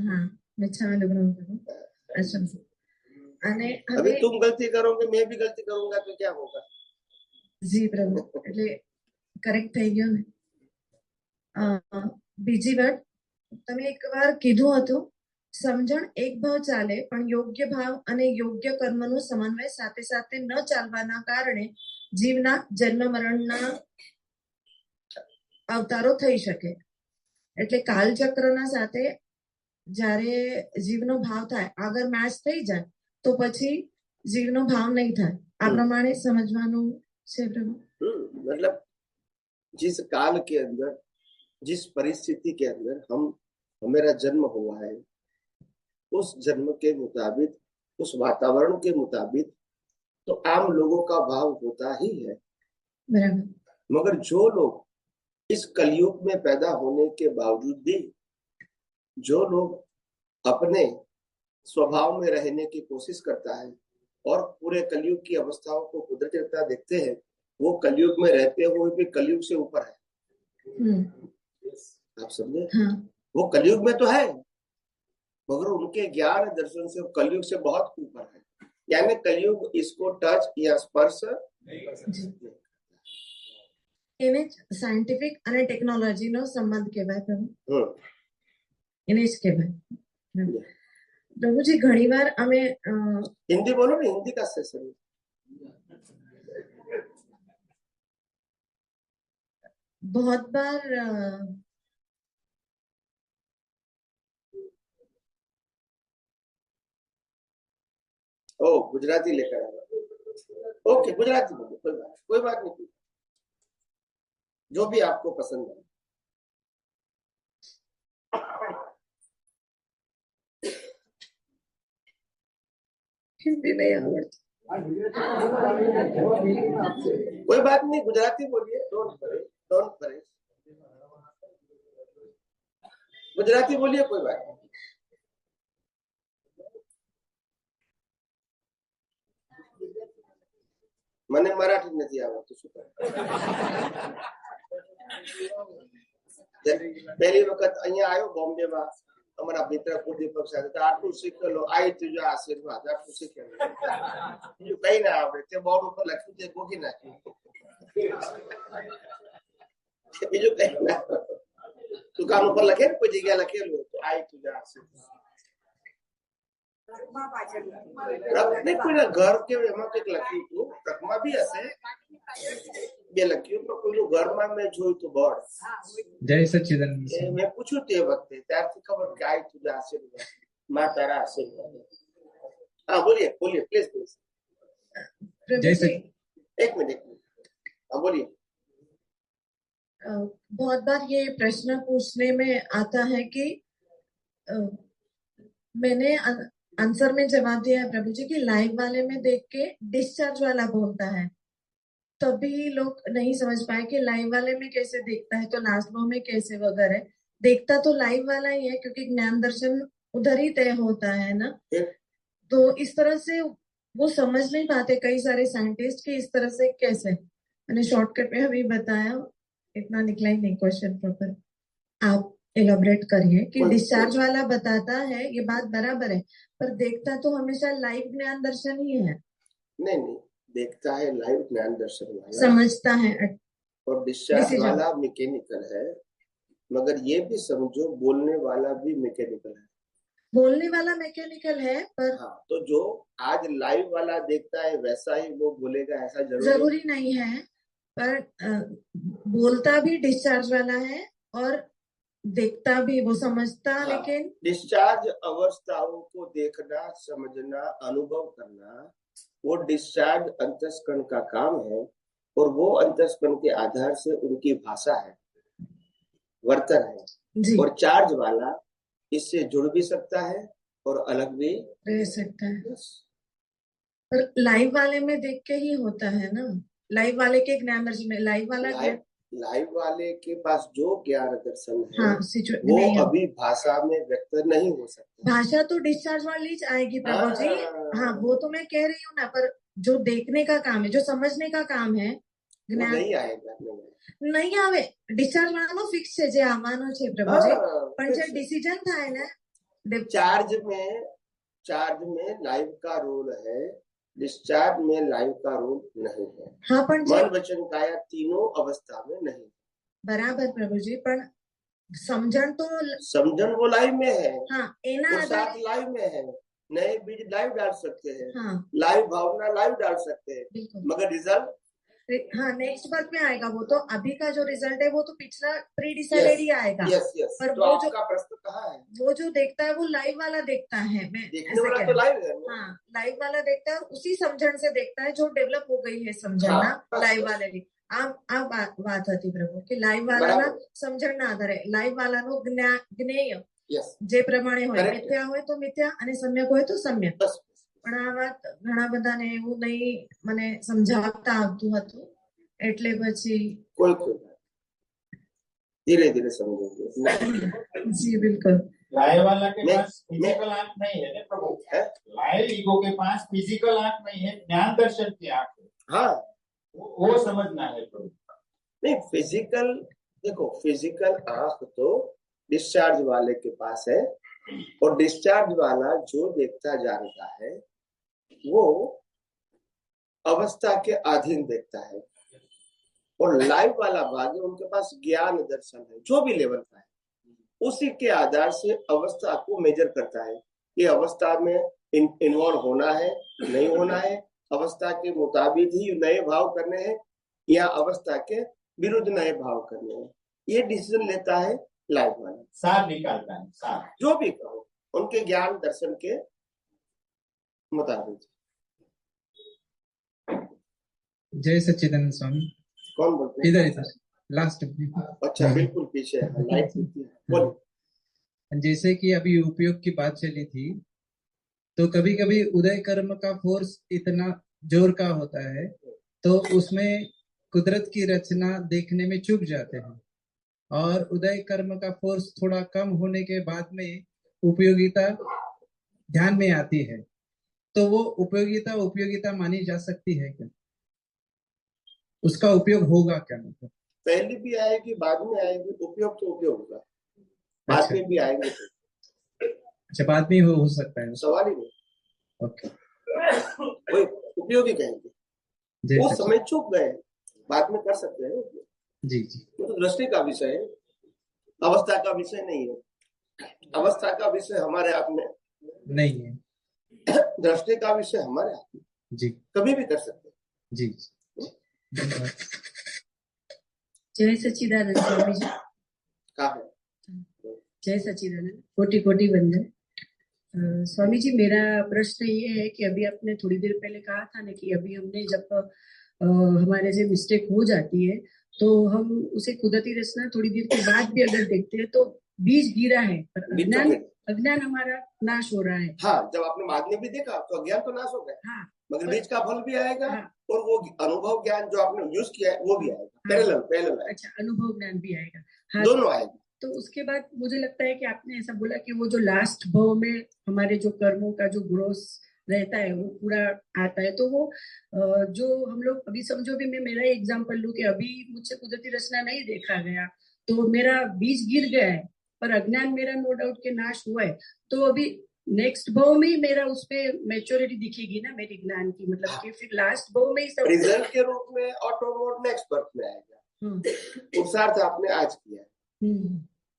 હા મેં પ્રભુ. અને अभी तुम गलती करोगे, मैं भी गलती करूंगा तो क्या होगा? જી પ્રભુ, એટલે કરેક્ટ થઈ ગયો ને. બીજી વાત તમે એકવાર કીધું હતું, સમજણ એક ભાવ ચાલે પણ યોગ્ય ભાવ અને યોગ્ય કર્મનો સમન્વય સાથે સાથે ન ચાલવાના કારણે જીવના જન્મ મરણના અવતારો થઈ શકે. એટલે કાલચક્રના સાથે જ્યારે જીવનો ભાવ થાય, આગળ મેચ થઈ જાય તો પછી જીવનો ભાવ નહીં થાય. આ પ્રમાણે સમજવાનું છે પ્રભુ. मतलब जिस काल के अंदर, जिस परिस्थिति के अंदर हमारा जन्म हुआ है, उस जन्म के मुताबिक, उस वातावरण के मुताबिक तो आम लोगों का भाव होता ही है। मगर जो लोग इस कलयुग में पैदा होने के बावजूद भी जो लोग अपने स्वभाव में रहने की कोशिश करता है और पूरे कलयुग की अवस्थाओं को कुदरती देखते हैं, वो कलयुग में रहते हुए भी कलयुग से ऊपर है। आप समझे? वो कलयुग में तो है, मगर उनके ज्ञान दर्शन से कलयुग से बहुत ऊपर है। यानी कलयुग इसको टच या स्पर्श એને સાયન્ટિફિક અને ટેકનોલોજીનો સંબંધ કહેવાય પ્રભુ. એને જ કહેવાય પ્રભુજી. ઘણીવાર અમે हिंदी बोलो ना, हिंदी का सेशन बहुत बार ओ गुजराती लेकर आया। ओके गुजराती बोलो, कोई बात नहीं, जो भी आपको पसंद है। हिंदी नहीं आवड़ती, कोई बात नहीं, गुजराती बोलिए, डोंट वरी। गुजराती बोलिए, कोई बात नहीं। મને મરાઠી નથી આવડતું, શું કરું? પહેલી વખત અહીંયા આવ્યો બોમ્બેમાં અમારા મિત્ર કુલદીપક સાથે, તો આટલું શીખેલો, આઈ તુજો આશીર્વાદ, આટલું શીખેલું, બીજું કઈ ના આવડે. તે બોર્ડ ઉપર લખ્યું છે, ગોખી નાખ્યું, બીજું કઈ ના. દુકાન ઉપર લખે ને કોઈ જગ્યા લખેલું તો આઈ તુજો આશીર્વાદ. કોઈના ઘર કે એમાં કઈક લખ્યું હતું, ટ્રકમાં બી હશે. બે લખ્યું પણ પેલું ઘરમાં મેં જોયું તો બોર્ડ જય સચ્ચિદાનંદ મેં પૂછ્યું તે વખતે ત્યારથી ખબર કે આ તુજા આશીર્વાદ માં તારા આશીર્વાદ. હા બોલીએ બોલીએ પ્લીઝ પ્લીઝ. प्रभु जी, एक मिनट. हाँ बोलिए. बहुत बार ये प्रश्न पूछने में आता है कि मैंने आंसर में जवाब दिया है प्रभु जी कि लाइव वाले में देख के डिस्चार्ज वाला बोलता है, तभी लोग नहीं समझ पाए कि लाइव वाले में कैसे देखता है तो नास्मो में कैसे वगैरह. देखता तो लाइव वाला ही है क्योंकि ज्ञान दर्शन उधर ही तय होता है ना. तो इस तरह से वो समझ नहीं पाते कई सारे साइंटिस्ट कि इस तरह से कैसे. मैंने शॉर्टकट में अभी बताया, इतना निकला ही नहीं क्वेश्चन प्रॉपर. आप एलोबरेट करिए कि डिस्चार्ज वाला बताता है, ये बात बराबर है, पर देखता तो हमेशा लाइव ज्ञान दर्शन ही है. नहीं देखता है लाइव ज्ञान दर्शन वाला, समझता है और डिस्चार्ज वाला मैकेनिकल है. मगर ये भी समझो बोलने वाला भी मैकेनिकल है. बोलने वाला मैकेनिकल है पर हाँ, तो जो आज लाइव वाला देखता है वैसा ही वो बोलेगा ऐसा जरूरी नहीं है. पर बोलता भी डिस्चार्ज वाला है और देखता भी, वो समझता. हाँ, लेकिन डिस्चार्ज अवस्थाओं को देखना, समझना, अनुभव करना वो डिस्चार्ज अंतस्करण का काम है. और वो अंतस्करण के आधार से उनकी भाषा है, वर्तन है. और चार्ज वाला इससे जुड़ भी सकता है और अलग भी रह सकता है. पर लाइव वाले में देख के ही होता है ना. लाइव वाले के ज्ञान दर्शन में लाइव वाले के पास जो ज्ञान दर्शन है, हाँ, वो अभी भाषा में व्यक्त नहीं हो सकता. भाषा तो डिस्चार्ज वाली आएगी प्रभु जी. हाँ, वो तो मैं कह रही हूँ ना, पर जो देखने का काम है, जो समझने का काम है, જ્ઞાન નહીં આવેગા. નહીં આવે. ડિસ્ચાર્જ વાળાનો ફિક્સ છે જે આવવાનો છે પ્રભુજી. પણ જે ડિસિઝન થાય ને चार्ज में लाइव का रोल है, डिस्चार्ज में लाइव का रोल नहीं है. हाँ, पण मन वचन काया तीनों अवस्था में नहीं. बराबर प्रभुजी, पण समझन वो लाइव में है. हाँ, एना साथ लाइव में है. नए बीज लाइव डाल सकते हैं. हाँ, लाइव भावना लाइव डाल सकते हैं. मगर रिजल्ट, हाँ, नेक्स्ट बात में आएगा. वो तो अभी का जो रिजल्ट है वो तो पिछला प्री डिसाइडेड ही आएगा. पर तो वो जो प्रश्न कहाँ है, वो जो देखता है वो लाइव वाला देखता है. मैं देखने वाला तो लाइव है. हाँ, लाइव वाला देखता है, उसी समझन से देखता है जो डेवलप हो गई है समझना. हाँ, लाइव वाले भी આ વાત હતી પ્રભુ કે લાઈવ વાળાના સમજણના આધારે લાઈવ વાળાનું જ્ઞેય જે પ્રમાણે હોય, મિથ્યા હોય તો મિથ્યા અને સમ્યક હોય તો સમ્યક. પણ આ વાત ઘણા બધાને એવું નહીં મને સમજાવતા આવતું હતું, એટલે પછી ધીરે ધીરે સમજો. જી बिल्कुल. लाइव वाला के पास फिजिकल आंख नहीं है ना प्रभु. लाइव ईगो के पास फिजिकल आंख नहीं है, ज्ञान दर्शन की आंख है. हाँ, वो समझना है प्रभु. नहीं, फिजिकल देखो, फिजिकल आंख तो डिस्चार्ज वाले के पास है. और डिस्चार्ज वाला जो देखता जानता है वो अवस्था के अधीन देखता है. और लाइव वाला भाग है, उनके पास ज्ञान दर्शन है जो भी लेवल का है, उसी के आधार से अवस्था को मेजर करता है. ये अवस्था में इन्वॉल्व होना है, नहीं होना है, अवस्था के मुताबिक ही नए भाव करने हैं या अवस्था के विरुद्ध नए भाव करने हैं. ये डिसीजन लेता है लाइव वाला. सार निकालता है, सार जो भी कहो उनके ज्ञान दर्शन के मुताबिक. जय सच्चिदानंद स्वामी. कौन बोलते हैं? इधर इधर लास्ट. अच्छा, बिल्कुल पीछे लाइट. जैसे कि अभी उपयोग की बात चली थी, तो कभी कभी उदय कर्म का फोर्स इतना जोर का होता है तो उसमें कुदरत की रचना देखने में चूक जाते हैं. और उदय कर्म का फोर्स थोड़ा कम होने के बाद में उपयोगिता ध्यान में आती है, तो वो उपयोगिता मानी जा सकती है क्या? उसका उपयोग होगा क्या? मतलब पहले भी आएगी, बाद में आएगी. उपयोग तो उपयोग होगा, बाद में भी आएंगे. अच्छा, बाद में हो सकता है, सवाल ही नहीं. ओके, कोई उपयोगी कहेंगे. वो समय चूक गए, बाद में कर सकते हैं. जी जी. वो तो दृष्टि का विषय है, अवस्था का विषय नहीं है. अवस्था का विषय हमारे हाथ में नहीं है, दृष्टि का विषय हमारे हाथ में. जी, कभी भी कर सकते हैं. जी. जय सच्चिदानंद स्वामी जी। जय सच्चिदानंद, कोटि कोटि वंदन। स्वामी जी, मेरा प्रश्न ये है कि अभी आपने थोड़ी देर पहले कहा था ना कि अभी हमने जब हमारे से मिस्टेक हो जाती है तो हम उसे कुदरती रचना थोड़ी देर के बाद भी अगर देखते हैं तो बीज गिरा है, पर अज्ञान हमारा नाश हो रहा है। हाँ, जब आपने बाद में भी देखा तो अज्ञान तो नाश हो गया। हाँ, मगर बीज का फल भी आएगा। हाँ, और वो अनुभव ज्ञान जो आपने यूज किया है वो भी आएगा। हाँ, पैरेलल। अच्छा, अनुभव ज्ञान भी आएगा। हाँ, दोनों आएगा। तो उसके बाद मुझे लगता है कि आपने ऐसा बोला कि वो जो लास्ट भाव में हमारे जो कर्मों का जो ग्रोथ रहता है वो पूरा आता है, तो वो जो हम लोग अभी समझो भी, मैं मेरा एग्जांपल लूं कि अभी मुझसे कुदरती रचना नहीं देखा गया तो मेरा बीज गिर गया है, पर अज्ञान मेरा नो डाउट के नाश हुआ है, तो अभी नेक्स्ट भाव में ही मेरा उसपे मैच्योरिटी दिखेगी ना मेरी ज्ञान की, मतलब कि फिर लास्ट भाव में ही सब रिजल्ट के रूप में ऑटो मोड नेक्स्ट बर्थ में आएगा। पुरुषार्थ आपने आज किया है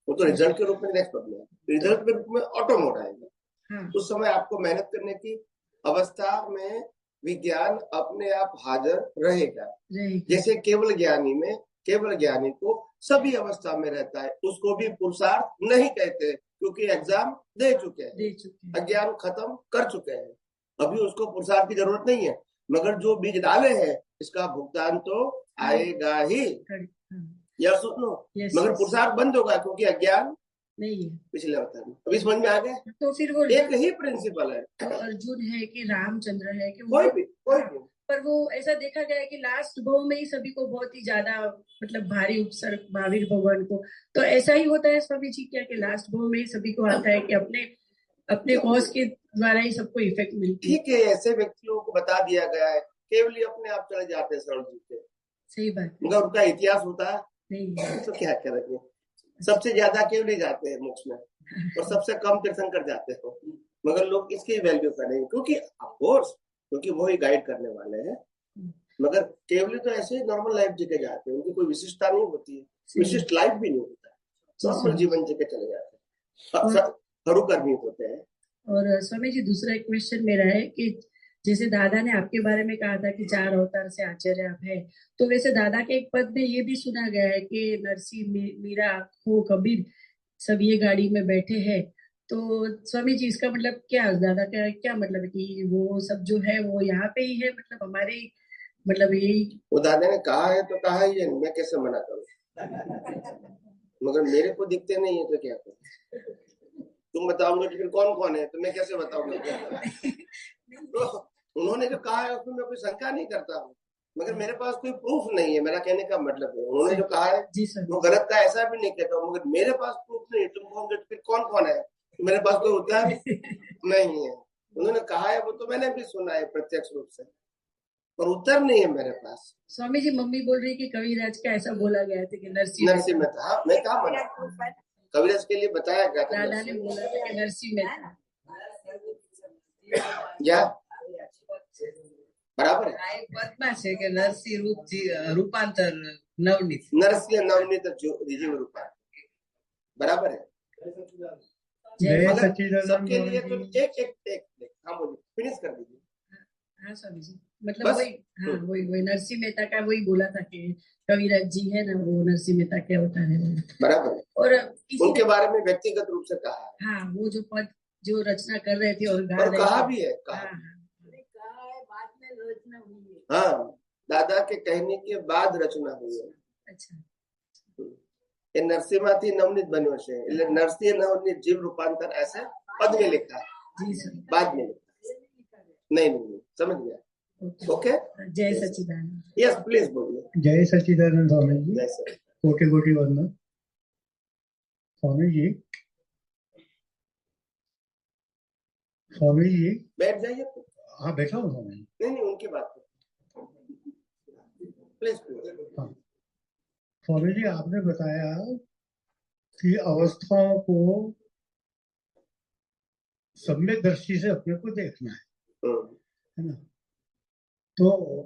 वो तो रिजल्ट के रूप में नेक्स्ट बर्थ में, रिजल्ट के रूप में ऑटो मोड आएगा। उस समय आपको मेहनत करने की अवस्था में विज्ञान अपने आप हाजिर रहेगा। जैसे केवल ज्ञानी को सभी अवस्था में रहता है, उसको भी पुरुषार्थ नहीं कहते क्योंकि एग्जाम दे चुके हैं, अज्ञान खत्म कर चुके हैं, अभी उसको पुरुषार्थ की जरूरत नहीं है। मगर जो बीज डाले हैं इसका भुगतान तो आएगा ही, या सुनो, मगर पुरुषार्थ बंद होगा क्योंकि अज्ञान नहीं है पिछले अवतार में। अभी समझ में आ गया? तो फिर वो एक ही प्रिंसिपल है। तो अर्जुन है कि रामचंद्र है कि कोई भी पर वो ऐसा देखा गया है कि लास्ट भाव में ही सभी को बहुत ही ज्यादा मतलब भारी उपसर्ग महावीर भगवान को, तो ऐसा ही होता है स्वामी जी क्या कि लास्ट भाव में ही सभी को आता है कि अपने कॉज के द्वारा ही सबको इफेक्ट मिलती है। ठीक है, ऐसे व्यक्तियों को बता दिया गया है केवल अपने आप चले जाते हैं सरल जी के। सही बात, मगर उनका इतिहास होता है नहीं तो क्या करेंगे। सबसे ज्यादा क्यों नहीं जाते हैं मोक्ष में और सबसे कम तीर्थंकर जाते हो, मगर लोग इसकी वैल्यू करेंगे क्योंकि ऑफकोर्स क्योंकि वो ही गाइड करने वाले हैं। मगर केवल तो ऐसे ही नॉर्मल लाइफ जी के जाते हैं, उनकी कोई विशिष्टता नहीं होती है, विशिष्ट लाइफ भी नहीं होता है, नॉर्मल जीवन जी के चले जाते हैं, हरू कर्मी होते हैं। और स्वामी जी दूसरा एक क्वेश्चन मेरा है कि जैसे दादा ने आपके बारे में कहा था कि 4 अवतार से आचार्य आप है, तो वैसे दादा के एक पद में ये भी सुना गया है कि नरसिंह मीरा खो कबीर सब ये गाड़ी में बैठे हैं, तो स्वामी जी इसका मतलब क्या, दादा का क्या मतलब है कि वो सब जो है वो यहाँ पे ही है, मतलब हमारे मतलब यही वो दादा ने कहा है तो कहा ही है, मैं कैसे मना करूँ, मगर मेरे को दिखते नहीं है तो क्या करूँ। तुम बताओगे तो फिर कौन कौन है, तो मैं कैसे बताऊंगा। तो उन्होंने जो कहा है उसमें मैं कोई शंका नहीं करता हूँ, मगर मेरे पास कोई प्रूफ नहीं है, मेरा कहने का मतलब है उन्होंने जो कहा है वो गलत का ऐसा भी नहीं कहता हूँ, मगर मेरे पास प्रूफ नहीं है। तुम कहोगे तो फिर कौन कौन है, मेरे पास कोई उत्तर नहीं है। उन्होंने कहा है वो तो मैंने भी सुना है प्रत्यक्ष रूप से, पर उत्तर नहीं है मेरे पास। स्वामी जी मम्मी बोल रही कि कविराज का ऐसा बोला गया था कि नरसिंह में था, मैं कहा मना, कविराज के लिए बताया गया था, दादा ने बोला था कि नरसिंह में था, या बराबर है। पद्माश है कि नरसिंह रूपांतर नवनीत, नरसिंह नवनीत जीव रूपांतर बराबर है। सबके लिए तो एक हाँ बोलिए, फिनिश कर दीजिए। हाँ स्वामी जी, मतलब वही, हाँ वही नरसिंह मेहता का वही बोला था कि कविराज जी है ना, वो नरसिंह मेहता क्या होता है बराबर है। और उनके बारे में व्यक्तिगत रूप से कहा है। हाँ, वो जो पद जो रचना कर रहे थे और गा रहे कहा भी है, कहा बाद में रचना हुई है। हाँ, दादा के कहने के बाद रचना हुई है। अच्छा, ये नरसिंहमाथी नवनीत बनो છે એટલે નરસિંહ નવनीत जीव रूपांतर ऐसे पद में लिखा है, बाद में लिखा नहीं समझ गया। ओके, जय सच्चिदानंद। यस प्लीज बोलिए। जय सच्चिदानंद स्वामी जी, जय सर, कोटि कोटि वंदन स्वामी जी। स्वामी जी बैठ जाइए। हाँ बैठा हूँ स्वामी जी। नहीं उनकी बात प्लीज। हाँ स्वामी जी, आपने बताया कि अवस्थाओं को सम्यक दृष्टि से अपने को देखना है ना, तो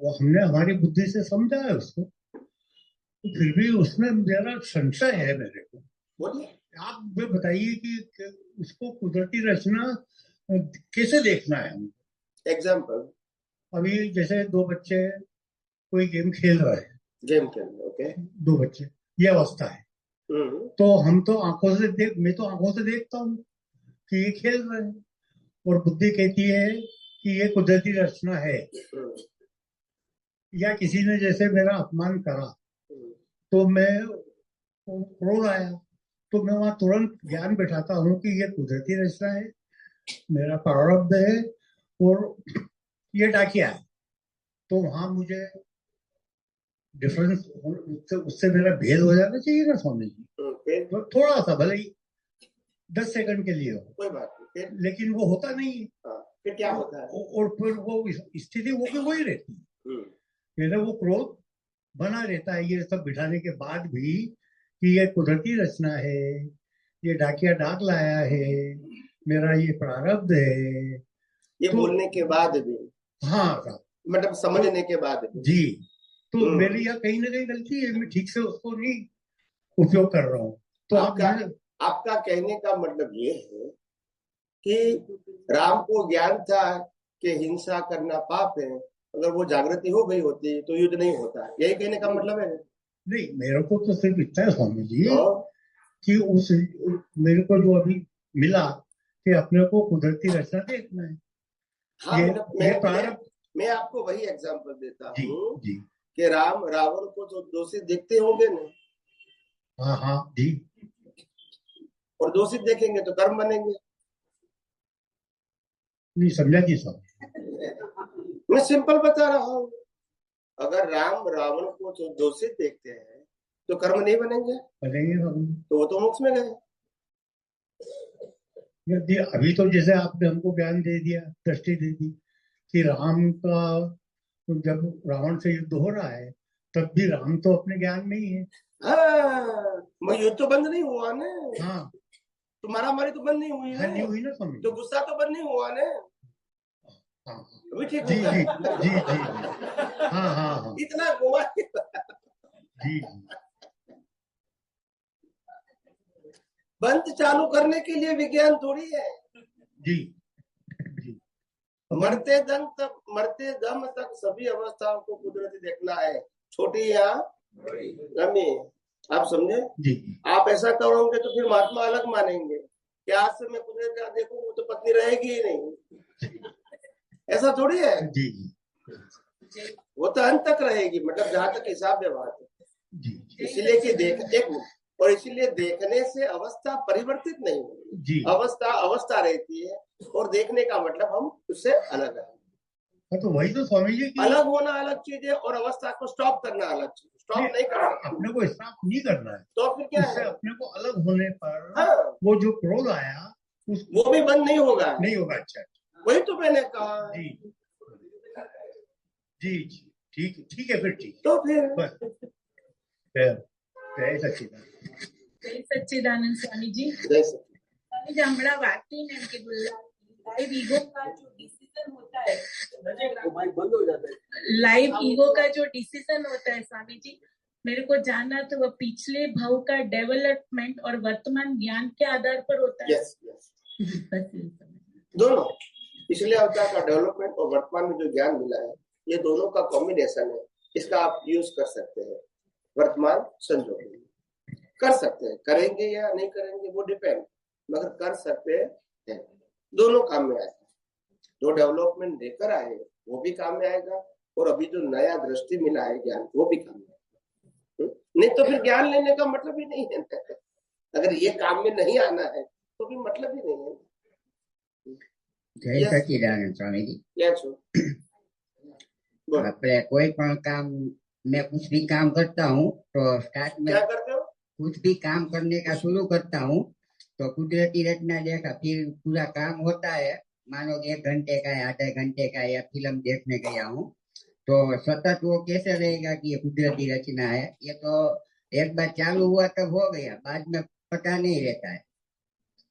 हमने हमारी बुद्धि से समझा है उसको, तो फिर भी उसमें मेरा संशय है मेरे को। बोलिए, आप मुझे बताइए कि उसको कुदरती रचना कैसे देखना है। एग्जाम्पल, अभी जैसे 2 बच्चे कोई गेम खेल रहे हैं, गेम खेल रहे, ओके, 2 बच्चे ये अवस्था है। तो हम तो मैं तो आंखों से देखता हूँ कि ये खेल रहे हैं, और बुद्धि कहती है कि ये कुदरती रचना है। या किसी ने जैसे मेरा अपमान करा तो मैं क्रोध आया, तो मैं वहां तुरंत ज्ञान बैठाता हूँ कि ये कुदरती रचना है, मेरा प्रारब्ध है और ये डाकिया है। तो वहां मुझे डिफरेंस उससे मेरा भेद हो जाना चाहिए ना स्वामी जी। तो थोड़ा सा भले ही 10 सेकंड के लिए हो, कोई बात नहीं, लेकिन वो होता नहीं है। फिर क्या होता है? और फिर वो स्थिति वो की वही रहती है, मेरा वो क्रोध बना रहता है। ये सब बिठाने के बाद भी कि ये कुदरती रचना है, ये डाकिया डाक लाया है, मेरा ये प्रारब्ध है, ये तो, बोलने के बाद भी, हाँ मतलब समझने के बाद भी जी, तो मेरी यहाँ कहीं ना कहीं गलती है, मैं ठीक से उसको नहीं उपयोग कर रहा हूँ। तो आपका कहने का मतलब ये है कि राम को ज्ञान था कि हिंसा करना पाप है, अगर वो जागृति हो गई होती तो युद्ध नहीं होता, यही कहने का मतलब है? नहीं, मेरे को तो सिर्फ इतना है स्वामी जी कि उस मेरे को जो अभी मिला कि अपने को कुदरती रचना देखना है। हाँ, मैं आपको वही एग्जांपल देता हूँ कि राम रावण को तो दोषी देखते होंगे ना? हाँ हाँ जी। और दोषी देखेंगे तो कर्म बनेंगे। नहीं समझा जी साहब, मैं सिंपल बता रहा हूँ, अगर राम रावण को तो दोषी देखते हैं तो कर्म नहीं बनेंगे? तो वो तो मोक्ष में गए। अभी तो जैसे आपने हमको ज्ञान दे दिया, दृष्टि दे दी कि राम का जब रावण से युद्ध हो रहा है तब भी राम तो अपने ज्ञान में ही है। हाँ, युद्ध तो बंद नहीं हुआ ना। हाँ, तो मारामारी तो बंद नहीं हुई है, नहीं हुई ना स्वामी, तो गुस्सा तो बंद नहीं हुआ ना। हाँ ठीक जी जी जी जी हाँ हाँ हाँ, इतना गोवा जी बंद चालू करने के लिए विज्ञान थोड़ी है जी। मरते दम तक सभी अवस्थाओं को कुदरती देखना है, छोटी या लंबी। आप समझे जी। आप ऐसा करोगे तो फिर महात्मा अलग मानेंगे कि आज से मैं कुदरत का देखूंगा तो पत्नी रहेगी ही नहीं, ऐसा थोड़ी है जी। वो तो अंत तक रहेगी, मतलब जहां तक हिसाब व्यवहार है। इसलिए कि और इसीलिए देखने से अवस्था परिवर्तित नहीं होगी, अवस्था रहती है, और देखने का मतलब हम उससे अलग है। तो वही तो स्वामी जी अलग होना अलग चीज है और अवस्था को स्टॉप करना अलग चीज। स्टॉप नहीं करना, अपने को स्टॉप नहीं करना है, तो फिर क्या है? अपने को अलग होने पर वो जो क्रोध आया वो भी बंद नहीं होगा। अच्छा, वही तो मैंने कहा जी जी जी, ठीक है फिर ठीक। तो फिर जय सच्चिदानंद स्वामी जी। स्वामी जी हमारा वाकई नहीं कि लाइव ईगो का जो डिसीजन होता है, बंद हो जाता है, लाइव ईगो का जो डिसीजन होता है स्वामी जी, मेरे को जानना तो वो पिछले भाव का डेवलपमेंट और वर्तमान ज्ञान के आधार पर होता है। दोनों, पिछले अवतार का डेवलपमेंट और वर्तमान में जो ज्ञान मिला है, ये दोनों का कॉम्बिनेशन है। इसका आप यूज कर सकते हैं वर्तमान संजोग में, कर सकते हैं, करेंगे या नहीं करेंगे वो डिपेंड, मगर कर सकते हैं। दोनों काम में आएगा, जो डेवलपमेंट लेकर आए वो भी काम में आएगा, और अभी जो नया दृष्टि मिला है ज्ञान वो भी काम में आएगा। नहीं तो फिर ज्ञान लेने का मतलब ही नहीं है। अगर ये काम में नहीं आना है तो भी मतलब ही नहीं है। જય સચ્ચિદાનંદ સ્વામીજી। આપણે કોઈ પણ કામ, मैं कुछ भी काम करता हूँ तो स्टार्ट में क्या करते हो? कुछ भी काम करने का शुरू करता हूँ तो कुदरती रचना देखा, फिर पूरा काम होता है, मानो 1 घंटे का है, आधे घंटे का, या फिल्म देखने गया हूँ, तो सतत वो कैसे रहेगा कि ये कुदरती रचना है? ये तो एक बार चालू हुआ तब हो गया, बाद में पता नहीं रहता है।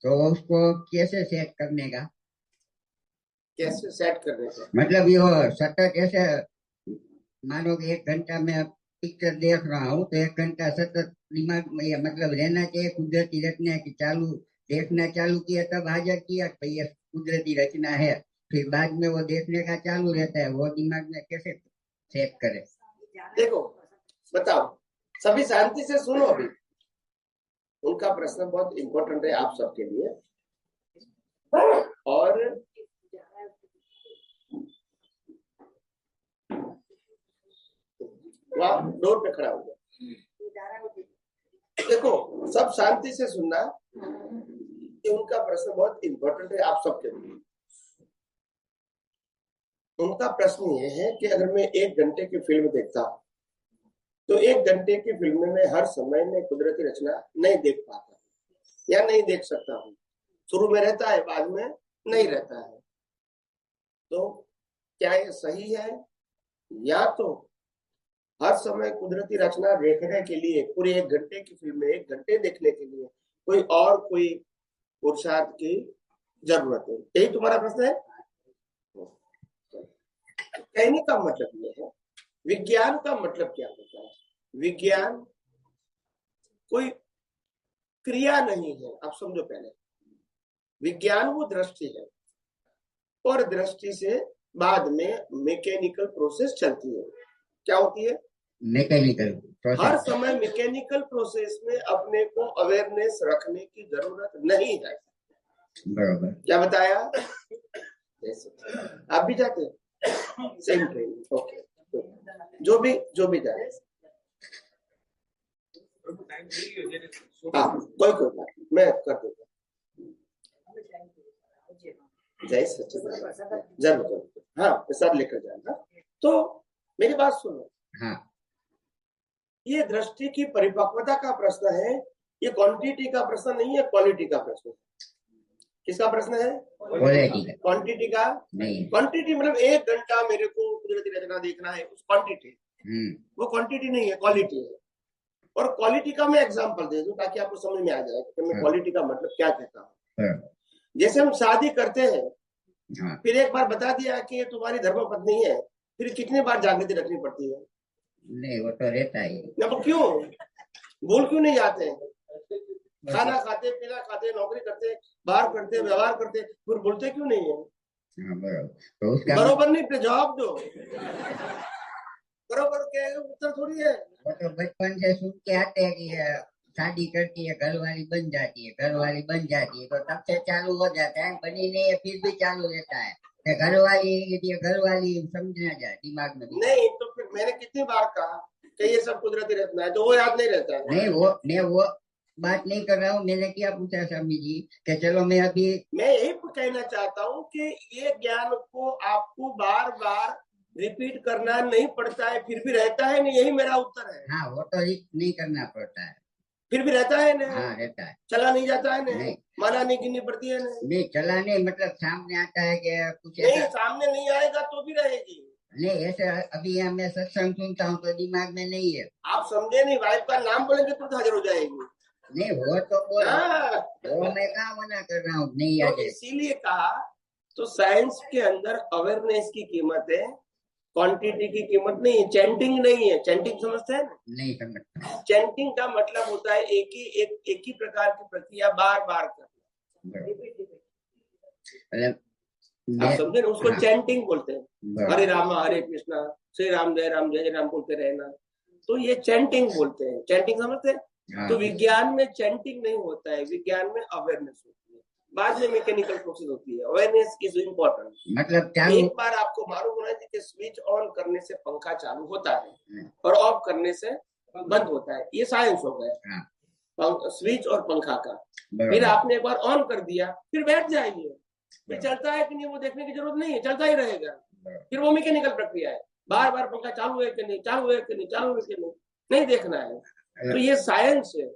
तो उसको कैसे सेट करने का? कैसे सेट करने का मतलब ये सतत ऐसे, मानो कि 1 घंटा में पिक्चर देख रहा हूँ तो 1 घंटा सतत दिमाग में ये मतलब रहना चाहिए कुदरती रचना की, चालू देखना चालू किया तब हाजिर किया तो ये कुदरती रचना है, फिर बाद में वो देखने का चालू रहता है, वो दिमाग में कैसे सेट करे? देखो बताओ, सभी शांति से सुनो। अभी उनका प्रश्न बहुत इंपॉर्टेंट है आप सबके लिए। और वहां डोर पे खड़ा हो गया। देखो सब शांति से सुनना कि उनका प्रश्न बहुत इंपॉर्टेंट है आप सबके लिए। उनका प्रश्न ये है कि अगर मैं 1 घंटे की फिल्म देखता हूं तो 1 घंटे की फिल्म में हर समय में कुदरती रचना नहीं देख पाता या नहीं देख सकता हूँ। शुरू में रहता है, बाद में नहीं रहता है। तो क्या ये सही है? या तो हर समय कुदरती रचना देखने के लिए पूरे 1 घंटे की फिल्म में 1 घंटे देखने के लिए कोई पुरुषार्थ की जरूरत है? यही तुम्हारा प्रश्न है? कहने का मतलब ये है, विज्ञान का मतलब क्या होता है? विज्ञान कोई क्रिया नहीं है, आप समझो। पहले विज्ञान वो दृष्टि है, और दृष्टि से बाद में मैकेनिकल प्रोसेस चलती है। क्या होती है? Mechanical process. हर समय मैकेनिकल प्रोसेस में अपने को अवेयरनेस रखने की जरूरत नहीं है। बराबर। क्या बताया? आप भी जाते सेम ट्रेनिंग? ओके, जो भी जाए। हाँ, कोई बात नहीं, मैं कर देता। जय सच्चिदानंद, जरूर। हाँ, सब लेकर जाना। तो मेरी बात सुनो। हाँ, ये दृष्टि की परिपक्वता का प्रश्न है, ये क्वांटिटी का प्रश्न नहीं है, क्वालिटी का प्रश्न है। किसका प्रश्न है? क्वांटिटी का नहीं। क्वांटिटी मतलब 1 घंटा मेरे को कुदरती रचना देखना है, उस क्वांटिटी, वो क्वांटिटी नहीं है, क्वालिटी है। और क्वालिटी का मैं एग्जांपल दे दूं ताकि आपको समझ में आ जाए कि मैं क्वालिटी का मतलब क्या कहता हूँ। जैसे हम शादी करते हैं, फिर एक बार बता दिया कि ये तुम्हारी धर्मपत्नी है, फिर कितनी बार जागृति रखनी पड़ती है? नहीं, वो तो रहता ही। तो क्यों भूल क्यों नहीं जाते हैं? खाना खाते, पीना खाते, नौकरी करते, बाहर करते, व्यवहार करते, फिर भूलते क्यों नहीं है? बरोबर नहीं, जवाब दो। बरोबर के उत्तर थोड़ी है। वो तो बचपन से सुन के आते हैं कि शादी करती है, घरवाली बन जाती है, घरवाली बन जाती है, तो तब से चालू हो जाता है। बनी नहीं है फिर भी चालू रहता है। घरवाली समझना जाए दिमाग में नहीं। तो फिर मैंने कितनी बार कहा कि ये सब कुदरती रचना है, तो वो याद नहीं रहता है। नहीं, वो बात नहीं कर रहा हूँ। मैंने क्या पूछा स्वामी जी कि चलो मैं यही कहना चाहता हूँ कि ये ज्ञान को आपको बार बार रिपीट करना नहीं पड़ता है, फिर भी रहता है। नहीं, यही मेरा उत्तर है। हाँ, वो तो नहीं करना पड़ता है, फिर भी रहता है ना? हाँ, रहता है। चला नहीं जाता है ना? माला नहीं गिननी पड़ती है ना? नहीं, चला नहीं मतलब सामने आता है कि कुछ नहीं, सामने नहीं आएगा तो भी रहेगी। नहीं, ऐसे अभी मैं सत्संग सुनता हूँ तो दिमाग में नहीं है। आप समझे नहीं? वाइफ का नाम बोलेंगे तो हाजिर हो जाएगी। नहीं, वो तो वो मैं कहाँ मना कर रहा हूँ, नहीं तो इसीलिए कहा। तो साइंस के अंदर अवेयरनेस की कीमत है, क्वांटिटी की कीमत नहीं है। चैंटिंग नहीं है। चैंटिंग समझते हैं? नहीं समझता। चैंटिंग का मतलब होता है एक ही प्रकार की प्रक्रिया बार बार करना। आप समझे ना? उसको चैंटिंग बोलते हैं। हरे रामा हरे कृष्णा, श्री राम जय राम जय राम बोलते रहना, तो ये चैंटिंग बोलते हैं। चैंटिंग समझते हैं? तो विज्ञान में चैंटिंग नहीं होता है, विज्ञान में अवेयरनेस होती है, बाद में मैकेनिकल प्रोसेस होती है। Awareness is important. मतलब एक बार आपको मालूम होना चाहिए कि स्विच ऑन करने से पंखा चालू होता है और ऑफ करने से बंद होता है। ये साइंस हो गया स्विच और पंखा का। फिर आपने एक बार ऑन कर दिया, फिर बैठ जाइए, फिर चलता है कि नहीं वो देखने की जरूरत नहीं है, चलता ही रहेगा। फिर वो मैकेनिकल प्रक्रिया है, बार बार पंखा चालू है कि नहीं, चालू है कि नहीं, चालू है कि नहीं देखना है। तो ये साइंस है।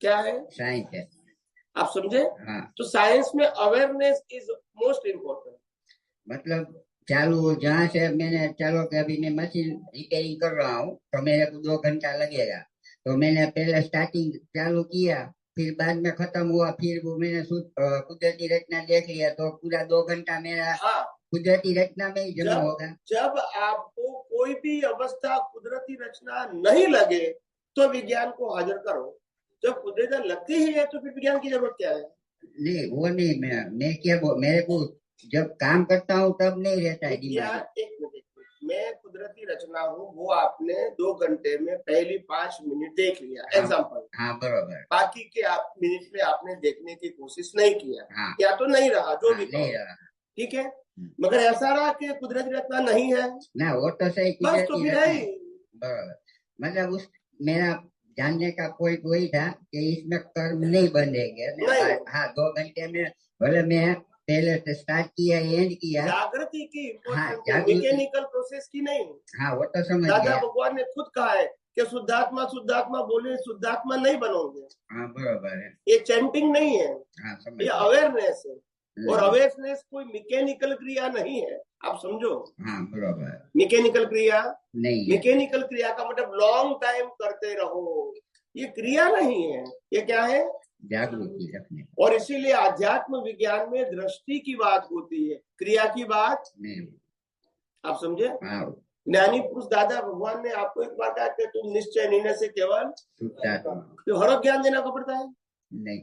क्या है? साइंस है। आप समझे? तो साइंस में अवेयरनेस इज मोस्ट इम्पोर्टेंट। मतलब चालू जहाँ से मैंने चलो कि अभी मैं मशीन रिपेयरिंग कर रहा हूँ तो मेरे को 2 घंटा लगेगा, तो मैंने पहले स्टार्टिंग चालू किया, फिर बाद में खत्म हुआ, फिर वो मैंने कुदरती रचना देख लिया, तो पूरा 2 घंटा मेरा कुदरती रचना में ही जमा होगा। जब आपको कोई भी अवस्था कुदरती रचना नहीं लगे तो विज्ञान को हाजिर करो। जब कुदरत लगती ही है तो फिर विज्ञान की जरूरत क्या है? नहीं, वो नहीं, मैं क्या मेरे को जब काम करता हूँ तब नहीं रहता है दिमाग। एक मिनट, मैं कुदरती प्रकृति रचना हो वो आपने 2 घंटे में पहली 5 मिनट देख लिया, एग्जाम्पल। हाँ बराबर। बाकी के आप मिनट में आपने देखने की कोशिश नहीं किया। हाँ। या तो नहीं रहा, जो भी नहीं रहा, ठीक है। मगर ऐसा रहा कि कुदरती रचना नहीं है ना, वो तो सही, बस तो फिर है। बराबर। मतलब उस मेरा जानने का पॉइंट वही था कि इसमें कर्म नहीं बनेंगे। हाँ 2 घंटे में भले मैं पहले से स्टार्ट किया एंड किया, जागृति की, हाँ, मैकेनिकल प्रोसेस की नहीं। हाँ वो तो समझ दादा गया। भगवान ने खुद कहा है कि शुद्धात्मा बोले शुद्धात्मा नहीं बनोगे। हाँ बराबर है। ये चैंटिंग नहीं है, हाँ, ये अवेयरनेस है। और अवेयरनेस कोई मैकेनिकल क्रिया नहीं है, आप समझो। हाँ बराबर। मैकेनिकल क्रिया नहीं, मैकेनिकल क्रिया का मतलब लॉन्ग टाइम करते रहो, ये क्रिया नहीं है। ये क्या है? जागृति रखने। और इसीलिए आध्यात्म विज्ञान में दृष्टि की बात होती है, क्रिया की बात नहीं। आप समझे? हाँ। ज्ञानी पुरुष दादा भगवान ने आपको एक बार कहा कि तुम निश्चय निर्णय से केवल तो हर ज्ञान देना को पड़ता है। नहीं,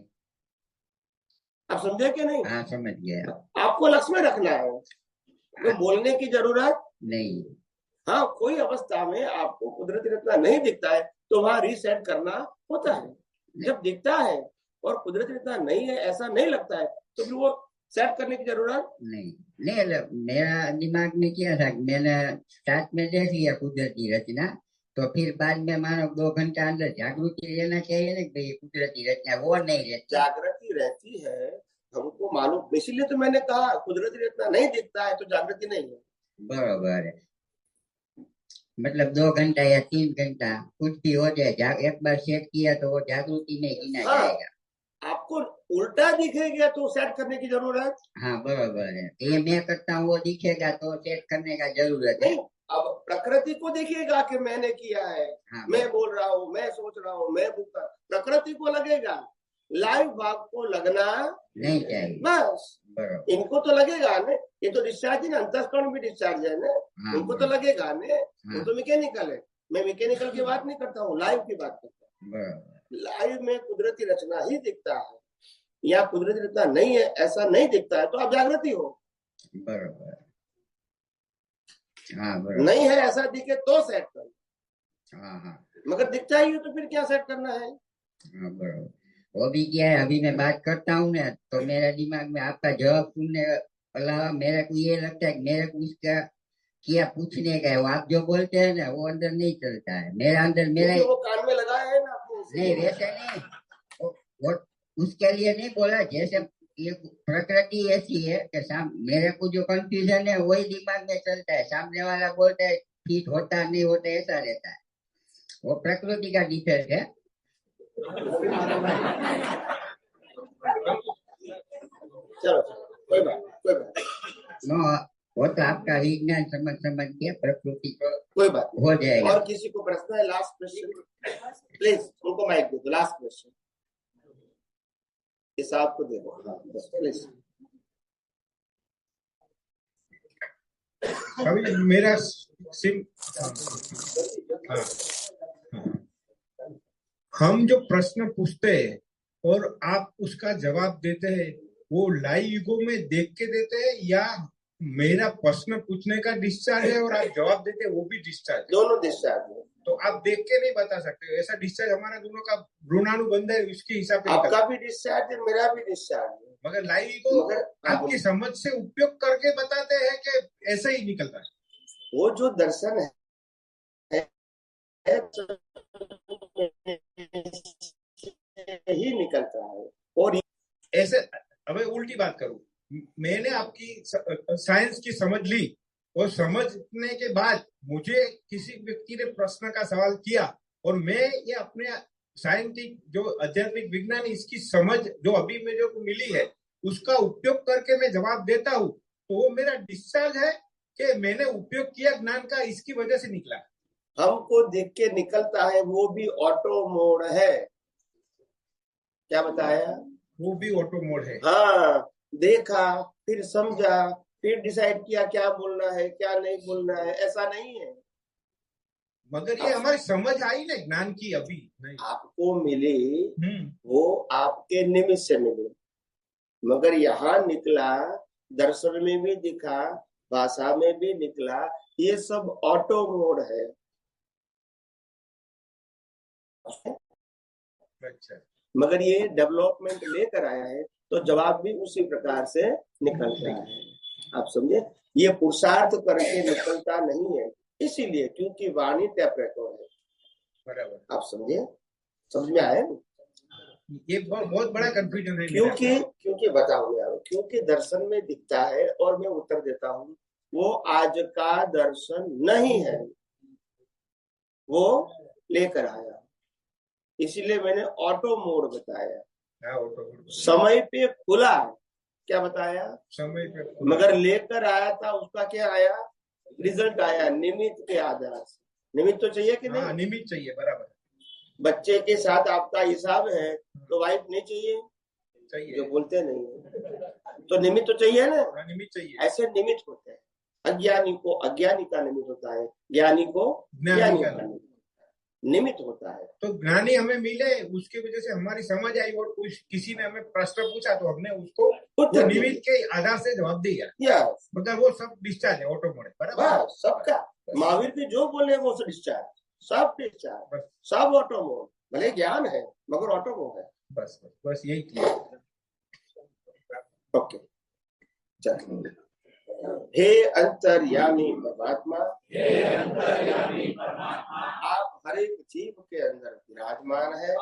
आप समझे कि नहीं? हाँ समझ गया। आपको लक्ष्य में रखना है, तो बोलने की जरूरत नहीं। हाँ, कोई अवस्था में आपको कुदरती रचना नहीं दिखता है तो वहां रीसेट करना होता है। जब दिखता है और कुदरती रचना नहीं है, ऐसा नहीं लगता है, तो फिर वो सेट करने की जरूरत नहीं। मेरा दिमाग में क्या था, मैंने स्टार्ट में देख लिया कुदरती रचना, तो फिर बाद में मानो 2 घंटा अंदर जागृति रहना चाहिए ना कि कुदरती रचना वो नहीं रहती। जागृति रहती है, हमको मालूम, इसीलिए तो मैंने कहा कुदरती रचना नहीं दिखता है तो जागृति नहीं है। बराबर है। मतलब 2 घंटा या 3 घंटा कुछ भी हो जाए, एक बार सेट किया तो वो जागृति में गिना जाएगा। आपको उल्टा दिखेगा तो सेट करने की जरूरत। हाँ बराबर है। ये मैं करता हूँ वो दिखेगा तो सेट करने का जरूरत है। अब प्रकृति को देखिएगा कि मैंने किया है। हाँ, मैं बोल रहा हूँ, मैं सोच रहा हूँ, मैं भूखा, प्रकृति को लगेगा, लाइव भाग को लगना नहीं चाहिए। बस इनको तो लगेगा ना, ये तो डिस्चार्ज है ना, अंतःकरण भी डिस्चार्ज है ना। हाँ, इनको तो लगेगा ना। हाँ, तो मैकेनिकल है। मैं मैकेनिकल की बात नहीं करता हूँ, लाइव की बात करता हूँ। लाइव में कुदरती रचना ही दिखता है, या कुदरती रचना नहीं है ऐसा नहीं दिखता है तो आप जागृति हो। बराबर। हाँ, नहीं है ऐसा दिखे तो सेट कर। हाँ। मगर दिखता ही है तो फिर क्या सेट करना है? हाँ बराबर। वो भी क्या है, अभी मैं बात करता हूँ ना तो मेरा दिमाग में आपका जवाब सुनने अलावा मेरे को ये लगता है कि मेरे को उसका क्या पूछने का है, वो आप जो बोलते हैं ना वो अंदर नहीं चलता है। मेरा अंदर मेरा वो कान में लगाया है ना आपने। नहीं वैसे नहीं, वो उसके लिए नहीं बोला। जैसे ये प्रकृति ऐसी है कि मेरे को जो कंफ्यूजन है वही दिमाग में चलता है, सामने वाला बोलता है ठीक होता नहीं होता ऐसा रहता है, वो प्रकृति का डिफेक्ट है। चलो कोई बात नो, वो तो आपका विज्ञान समझ के प्रकृति को कोई बात हो जाएगा। और किसी को प्रश्न है? लास्ट क्वेश्चन प्लीज, उनको माइक दे दो। लास्ट क्वेश्चन इस आपको दे दो प्लीज। अभी मेरा सिम हम जो प्रश्न पूछते हैं और आप उसका जवाब देते हैं वो लाइव ईगो में देख के देते हैं, या मेरा प्रश्न पूछने का डिस्चार्ज है और आप जवाब देते हैं वो भी डिस्चार्ज है? दोनों डिस्चार्ज है। तो आप देख के नहीं बता सकते, ऐसा डिस्चार्ज हमारा दोनों का ऋणानुबंध है, उसके हिसाब से आपका भी डिस्चार्ज है, मेरा भी डिस्चार्ज है। मगर लाइव ईगो आपकी समझ से उपयोग करके बताते हैं कि ऐसा ही निकलता है। वो जो दर्शन है ही निकलता है। और ऐसे अब उल्टी बात करूं, मैंने आपकी साइंस की समझ ली और समझने के बाद मुझे किसी व्यक्ति ने प्रश्न का सवाल किया और मैं ये अपने साइंटिफिक जो आध्यात्मिक विज्ञान इसकी समझ जो अभी मुझे को मिली है उसका उपयोग करके मैं जवाब देता हूँ, तो वो मेरा डिस्चार्ज है कि मैंने उपयोग किया ज्ञान का, इसकी वजह से निकला। हमको देख के निकलता है, वो भी ऑटो मोड है। क्या बताया? वो भी ऑटो मोड है। हाँ, देखा फिर समझा फिर डिसाइड किया क्या बोलना है क्या नहीं बोलना है, ऐसा नहीं है। मगर ये हमारी समझ आई ना ज्ञान की, अभी नहीं आपको मिली वो आपके निमित्त से मिली, मगर यहाँ निकला, दर्शन में भी दिखा, भाषा में भी निकला, ये सब ऑटो मोड है। अच्छा, मगर ये डेवलपमेंट लेकर आया है तो जवाब भी उसी प्रकार से निकलता है। आप समझे, ये पुरुषार्थ करके निकलता नहीं है, इसीलिए क्योंकि वाणी टैपरेटो है। बराबर, आप समझे, समझ में आया? ये बहुत बड़ा कंफ्यूजन है। क्योंकि बताओ यार, क्योंकि दर्शन में दिखता है और मैं उत्तर देता हूँ वो आज का दर्शन नहीं है, वो लेकर आया, इसीलिए मैंने ऑटो मोड बताया। समय पे खुला, क्या बताया? समय पे खुला। मगर लेकर आया था, उसका क्या आया? रिजल्ट आया निमित्त के आधार से। निमित्त तो चाहिए कि नहीं? निमित्त चाहिए, बराबर। बच्चे के साथ आपका हिसाब है तो वाइफ नहीं चाहिए? चाहिए, जो बोलते नहीं तो निमित्त तो चाहिए ना? निमित्त चाहिए। ऐसे निमित्त होते हैं। अज्ञानी को अज्ञानी का निमित्त होता है, ज्ञानी को ज्ञानी का निमित्त होता है। तो ज्ञानी हमें मिले, उसकी वजह से हमारी समझ आई और किसी ने हमें प्रश्न पूछा तो हमने उसको निमित्त के आधार से जवाब दिया। मतलब वो सब डिस्चार्ज है, ऑटो मोड है, बराबर। सबका महावीर भी जो बोले वो सब डिस्चार्ज, सब डिस्चार्ज, सब ऑटो मोड। भले ज्ञान है मगर ऑटो मोड है। बस यही क्लियर। ओके, चलिए। हे अंतर्यामी परमात्मा, आप हर एक जीव के अंदर विराजमान है।